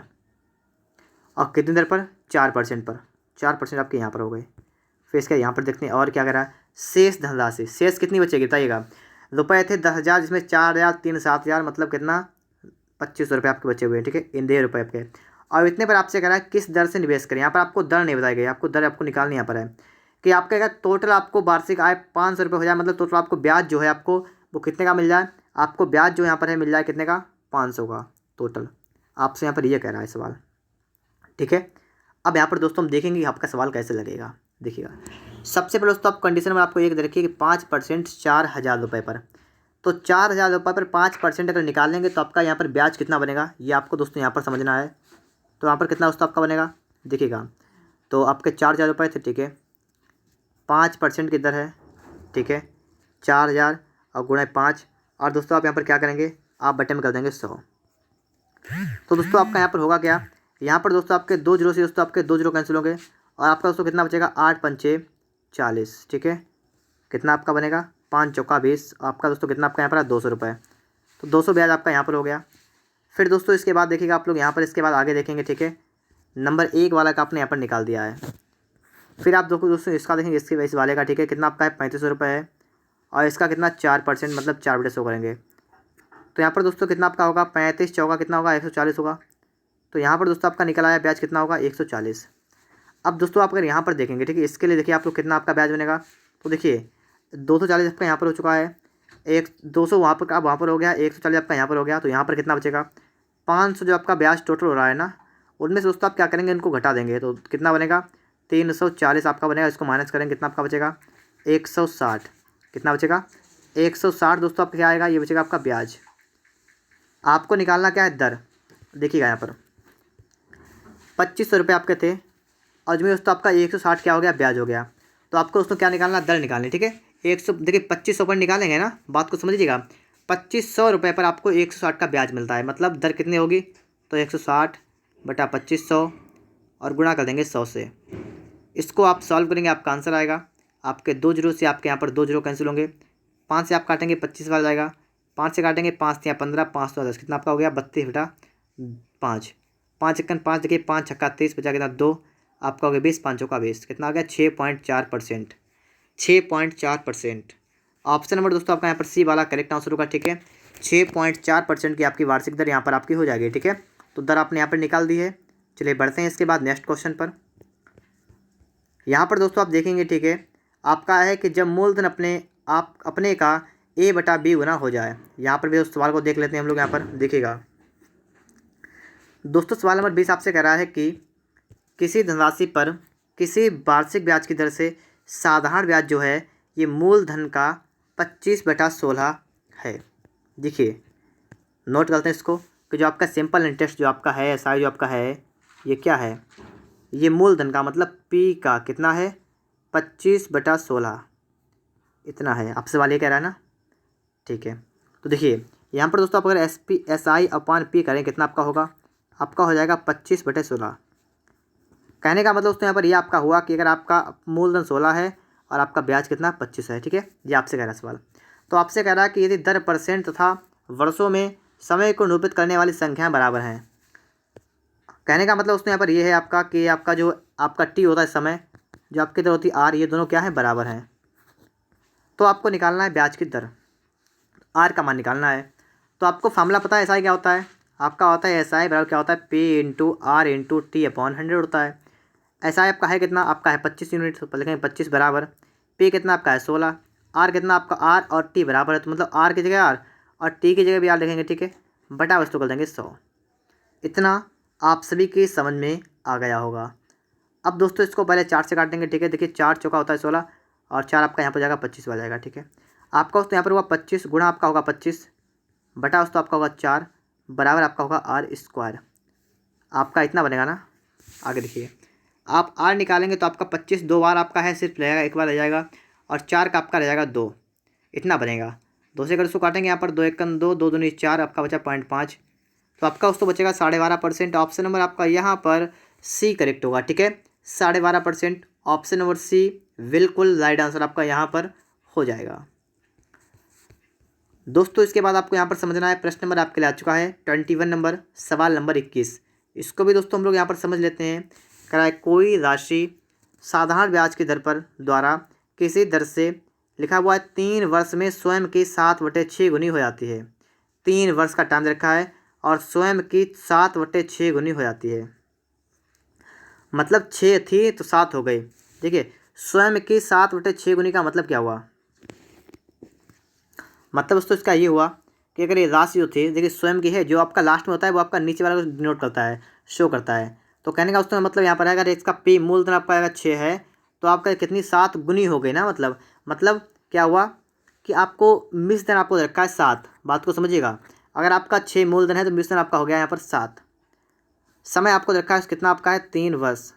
और कितनी दर पर, 4% पर, 4% आपके यहाँ पर हो गए। फिर इसका यहाँ पर देखते हैं और क्या कह रहा है, शेष धनराशि, शेष कितनी बचेगी बताइएगा। रुपये थे 10,000, जिसमें 4,000 3 7,000, मतलब कितना 2500 रुपये आपके बचे हुए हैं, ठीक है, इन 1,5 रुपये आपके। और इतने पर आपसे कह रहा है किस दर से निवेश करें, यहाँ पर आपको दर नहीं बताई गई, आपको दर आपको निकालनी यहाँ पर है कि आपका अगर टोटल आपको वार्षिक आय 500 रुपये हो जाए, मतलब टोटल आपको ब्याज जो है आपको वो कितने का मिल जाए, आपको ब्याज जो यहाँ पर है मिल जाए कितने का, 500 का टोटल। आपसे यहाँ पर ये कह रहा है सवाल, ठीक है। अब यहाँ पर दोस्तों हम देखेंगे कि आपका सवाल कैसे लगेगा। देखिएगा सबसे पहले दोस्तों आप कंडीशन में आपको एक रखिए कि 5% 4,000 रुपये पर, तो 4,000 रुपये पर 5% अगर निकालेंगे तो आपका यहाँ पर ब्याज कितना बनेगा, ये आपको दोस्तों यहाँ पर समझना है। तो यहाँ पर कितना दोस्तों आपका बनेगा, देखिएगा, तो आपके 4,000 रुपये थे, ठीक है, 5% की दर है, ठीक है, 4,000 और गुणा 5, और दोस्तों आप यहाँ पर क्या करेंगे, आप बटे में कर देंगे 100। तो दोस्तों आपका यहाँ पर होगा क्या, यहाँ पर दोस्तों आपके 2 जीरो से दोस्तों आपके 2 जीरो कैंसिल होंगे, और आपका दोस्तों कितना बचेगा, 8 पंचे 40, ठीक है। कितना आपका बनेगा, 5 चौका 20, आपका दोस्तों कितना आपका यहाँ पर 200 रुपये, तो 200 ब्याज आपका यहाँ पर हो गया। फिर दोस्तों इसके बाद देखिएगा आप लोग यहाँ पर, इसके बाद आगे देखेंगे, ठीक है, नंबर 1 वाला का आपने यहाँ पर निकाल दिया है। फिर आप दोस्तों इसका देखेंगे, इसके इस वाले का, ठीक है, कितना आपका है 3500 रुपये है, और इसका कितना 4%, मतलब 4/100 करेंगे। तो यहाँ पर दोस्तों कितना आपका होगा, 35 चौका कितना होगा 140 होगा। तो यहाँ पर दोस्तों आपका निकल आया ब्याज कितना होगा 140। अब दोस्तों आप अगर यहाँ पर देखेंगे, ठीक है, इसके लिए देखिए आप लोग कितना आपका ब्याज बनेगा, तो देखिए 240 आपका यहाँ पर हो चुका है, 200 वहाँ पर, अब वहाँ पर हो गया, 140 आपका यहाँ पर हो गया। तो यहाँ पर कितना बचेगा, 500 जो आपका ब्याज टोटल हो रहा है ना, उनमें से दोस्तों आप क्या करेंगे, इनको घटा देंगे, तो कितना बनेगा 340 आपका बनेगा। इसको माइनस करेंगे, कितना आपका बचेगा 160, कितना बचेगा 160 दोस्तों आपका क्या आएगा, ये बचेगा आपका ब्याज। आपको निकालना क्या है, दर। देखिएगा यहाँ पर 2500 रुपये आपके थे, और जो दोस्तों आपका 160 क्या हो गया, ब्याज हो गया। तो आपको दोस्तों क्या निकालना, दर निकालनी, ठीक है। 100 देखिए 2500 पर निकालेंगे ना, बात को समझिएगा, 2500 रुपये पर आपको 160 का ब्याज मिलता है, मतलब दर कितनी होगी, तो 160 बटा 2500 और गुणा कर देंगे 100 से। इसको आप सॉल्व करेंगे, आपका आंसर आएगा। आपके 2 जीरो से आपके यहाँ पर 2 जीरो कैंसिल होंगे। 5 से आप काटेंगे 25 वाला जाएगा। 5 से काटेंगे 5 या 15, 5 तो 10, कितना आपका हो गया 32 बटा 5। 5 एकन 5, देखिए 5 छक्का 23, बचा कितना 2, आपका हो गया 20, 5 चौका 20, कितना आ गया 6.4%। 6.4%। ऑप्शन नंबर दोस्तों आपका यहाँ पर सी वाला करेक्ट आंसर होगा, ठीक है। 6.4% की आपकी वार्षिक दर यहाँ पर आपकी हो जाएगी, ठीक है। तो दर आपने यहाँ पर निकाल दी है। चलिए बढ़ते हैं इसके बाद नेक्स्ट क्वेश्चन पर। यहाँ पर दोस्तों आप देखेंगे, ठीक है, आपका है कि जब मूलधन अपने का ए बटा बी गुना हो जाए। यहाँ पर भी उस सवाल को देख लेते हैं हम लोग। यहाँ पर देखिएगा दोस्तों, सवाल नंबर 20 आपसे कह रहा है कि किसी धनराशि पर किसी वार्षिक ब्याज की दर से साधारण ब्याज जो है ये मूलधन का 25/16 है। देखिए नोट करते हैं इसको कि जो आपका सिंपल इंटरेस्ट जो आपका है, एसआई जो आपका है, ये क्या है, ये मूलधन का मतलब पी का कितना है 25/16 इतना है। आपसे सवाल ये कह रहा है ना, ठीक है। तो देखिए यहाँ पर दोस्तों आप अगर SI अपान पी करें कितना आपका होगा, आपका हो जाएगा 25/16। कहने का मतलब दोस्तों यहाँ पर ये आपका हुआ कि अगर आपका मूलधन 16 है और आपका ब्याज कितना 25 है, ठीक है। ये आपसे कह रहा है सवाल। तो आपसे कह रहा है कि यदि दर परसेंट तथा वर्षों में समय को निरूपित करने वाली संख्याएं बराबर हैं। कहने का मतलब दोस्तों यहाँ पर ये है आपका कि आपका जो आपका टी होता है समय, जो आपकी दर होती है आर, ये दोनों क्या है बराबर हैं। तो आपको निकालना है ब्याज की दर, आर का मान निकालना है। तो आपको फार्मूला पता है एसआई क्या होता है, आपका होता है एसआई बराबर क्या होता है P into R into T upon 100 होता है। एसआई आपका है कितना, आपका है 25 यूनिट, तो लिखेंगे 25 बराबर पी कितना आपका है 16, आर कितना आपका आर और टी बराबर है, तो मतलब आर की जगह आर और टी की जगह भी आर लिखेंगे, ठीक है। बटा वस्तु कर देंगे 100। इतना आप सभी की समझ में आ गया होगा। अब दोस्तों इसको पहले 4 से काटेंगे, ठीक है। देखिए 4 चौका होता है 16 और 4 आपका यहाँ पर जाएगा 25 वाला जाएगा, ठीक है। आपका दोस्तों यहाँ पर हुआ 25 गुणा आपका होगा 25 बटा दोस्तों आपका होगा 4 बराबर आपका होगा आर स्क्वायर। आपका इतना बनेगा ना। आगे देखिए आप आर निकालेंगे तो आपका 25 दो बार आपका है सिर्फ रहेगा, एक बार रह जाएगा, और 4 का आपका रह जाएगा 2, इतना बनेगा। 2 से अगर इसको काटेंगे यहाँ पर 2 एकन 2, 2 दूनी 4, आपका बचा 0.5, तो आपका उसको बचेगा 12.5%। ऑप्शन नंबर आपका यहाँ पर सी करेक्ट होगा, ठीक है। 12.5% ऑप्शन नंबर सी बिल्कुल राइट आंसर आपका यहाँ पर हो जाएगा। दोस्तों इसके बाद आपको यहाँ पर समझना है, प्रश्न नंबर आपके लिए आ चुका है 21 नंबर, सवाल नंबर 21। इसको भी दोस्तों हम लोग यहाँ पर समझ लेते हैं। कह रहा है कोई राशि साधारण ब्याज की दर पर द्वारा किसी दर से लिखा हुआ है 3 वर्ष में स्वयं की 7/6 गुनी हो जाती है। 3 वर्ष का टाइम रखा है और स्वयं की 7/6 गुनी हो जाती है, मतलब 6 थी तो 7 हो गई। देखिए स्वयं की 7/6 गुनी का मतलब क्या हुआ, मतलब दोस्तों इसका ये हुआ कि अगर ये राशि जो थी, देखिए स्वयं की है, जो आपका लास्ट में होता है वो आपका नीचे वाला को डिनोट करता है, शो करता है। तो कहने का दोस्तों मतलब यहाँ पर है अगर इसका पी मूलधन आपका अगर 6 है तो आपका कितनी 7 गुनी हो गई ना। मतलब क्या हुआ कि आपको मिश्र धन आपको रखा है 7, बात को समझिएगा। अगर आपका 6 मूलधन है तो मिश्र धन आपका हो गया यहाँ पर 7। समय आपको रखा है कितना आपका है 3 वर्ष।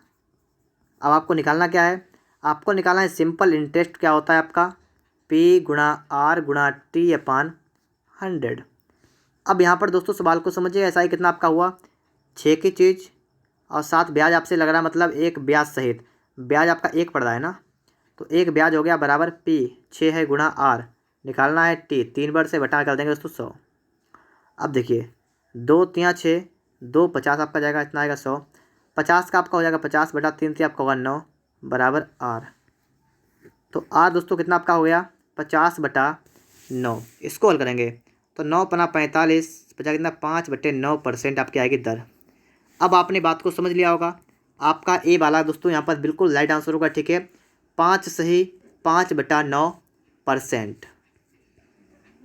अब आपको निकालना क्या है, आपको निकालना है सिंपल इंटरेस्ट क्या होता है आपका पी गुणा आर गुणा टी अपान 100। अब यहाँ पर दोस्तों सवाल को समझिए, ऐसा ही कितना आपका हुआ 6 की चीज़ और 7 ब्याज आपसे लग रहा है, मतलब एक ब्याज सहित ब्याज आपका 1 पड़ रहा है ना, तो 1 ब्याज हो गया बराबर पी 6 है गुणा आर, निकालना है टी 3 बार से बटा कर देंगे दोस्तों 100। अब देखिए 2 3 6 2 50 आपका जाएगा, इतना आएगा 100। 50 का आपका हो जाएगा 50 बटा 3 से आपका होगा 9 बराबर आर। तो आर दोस्तों कितना आपका हो गया 50/9। इसको हल करेंगे तो 9 पना 45 50 कितना 5/9% आपकी आएगी दर। अब आपने बात को समझ लिया होगा। आपका ए वाला दोस्तों यहाँ पर बिल्कुल राइट आंसर होगा, ठीक है। 5 सही 5/9%।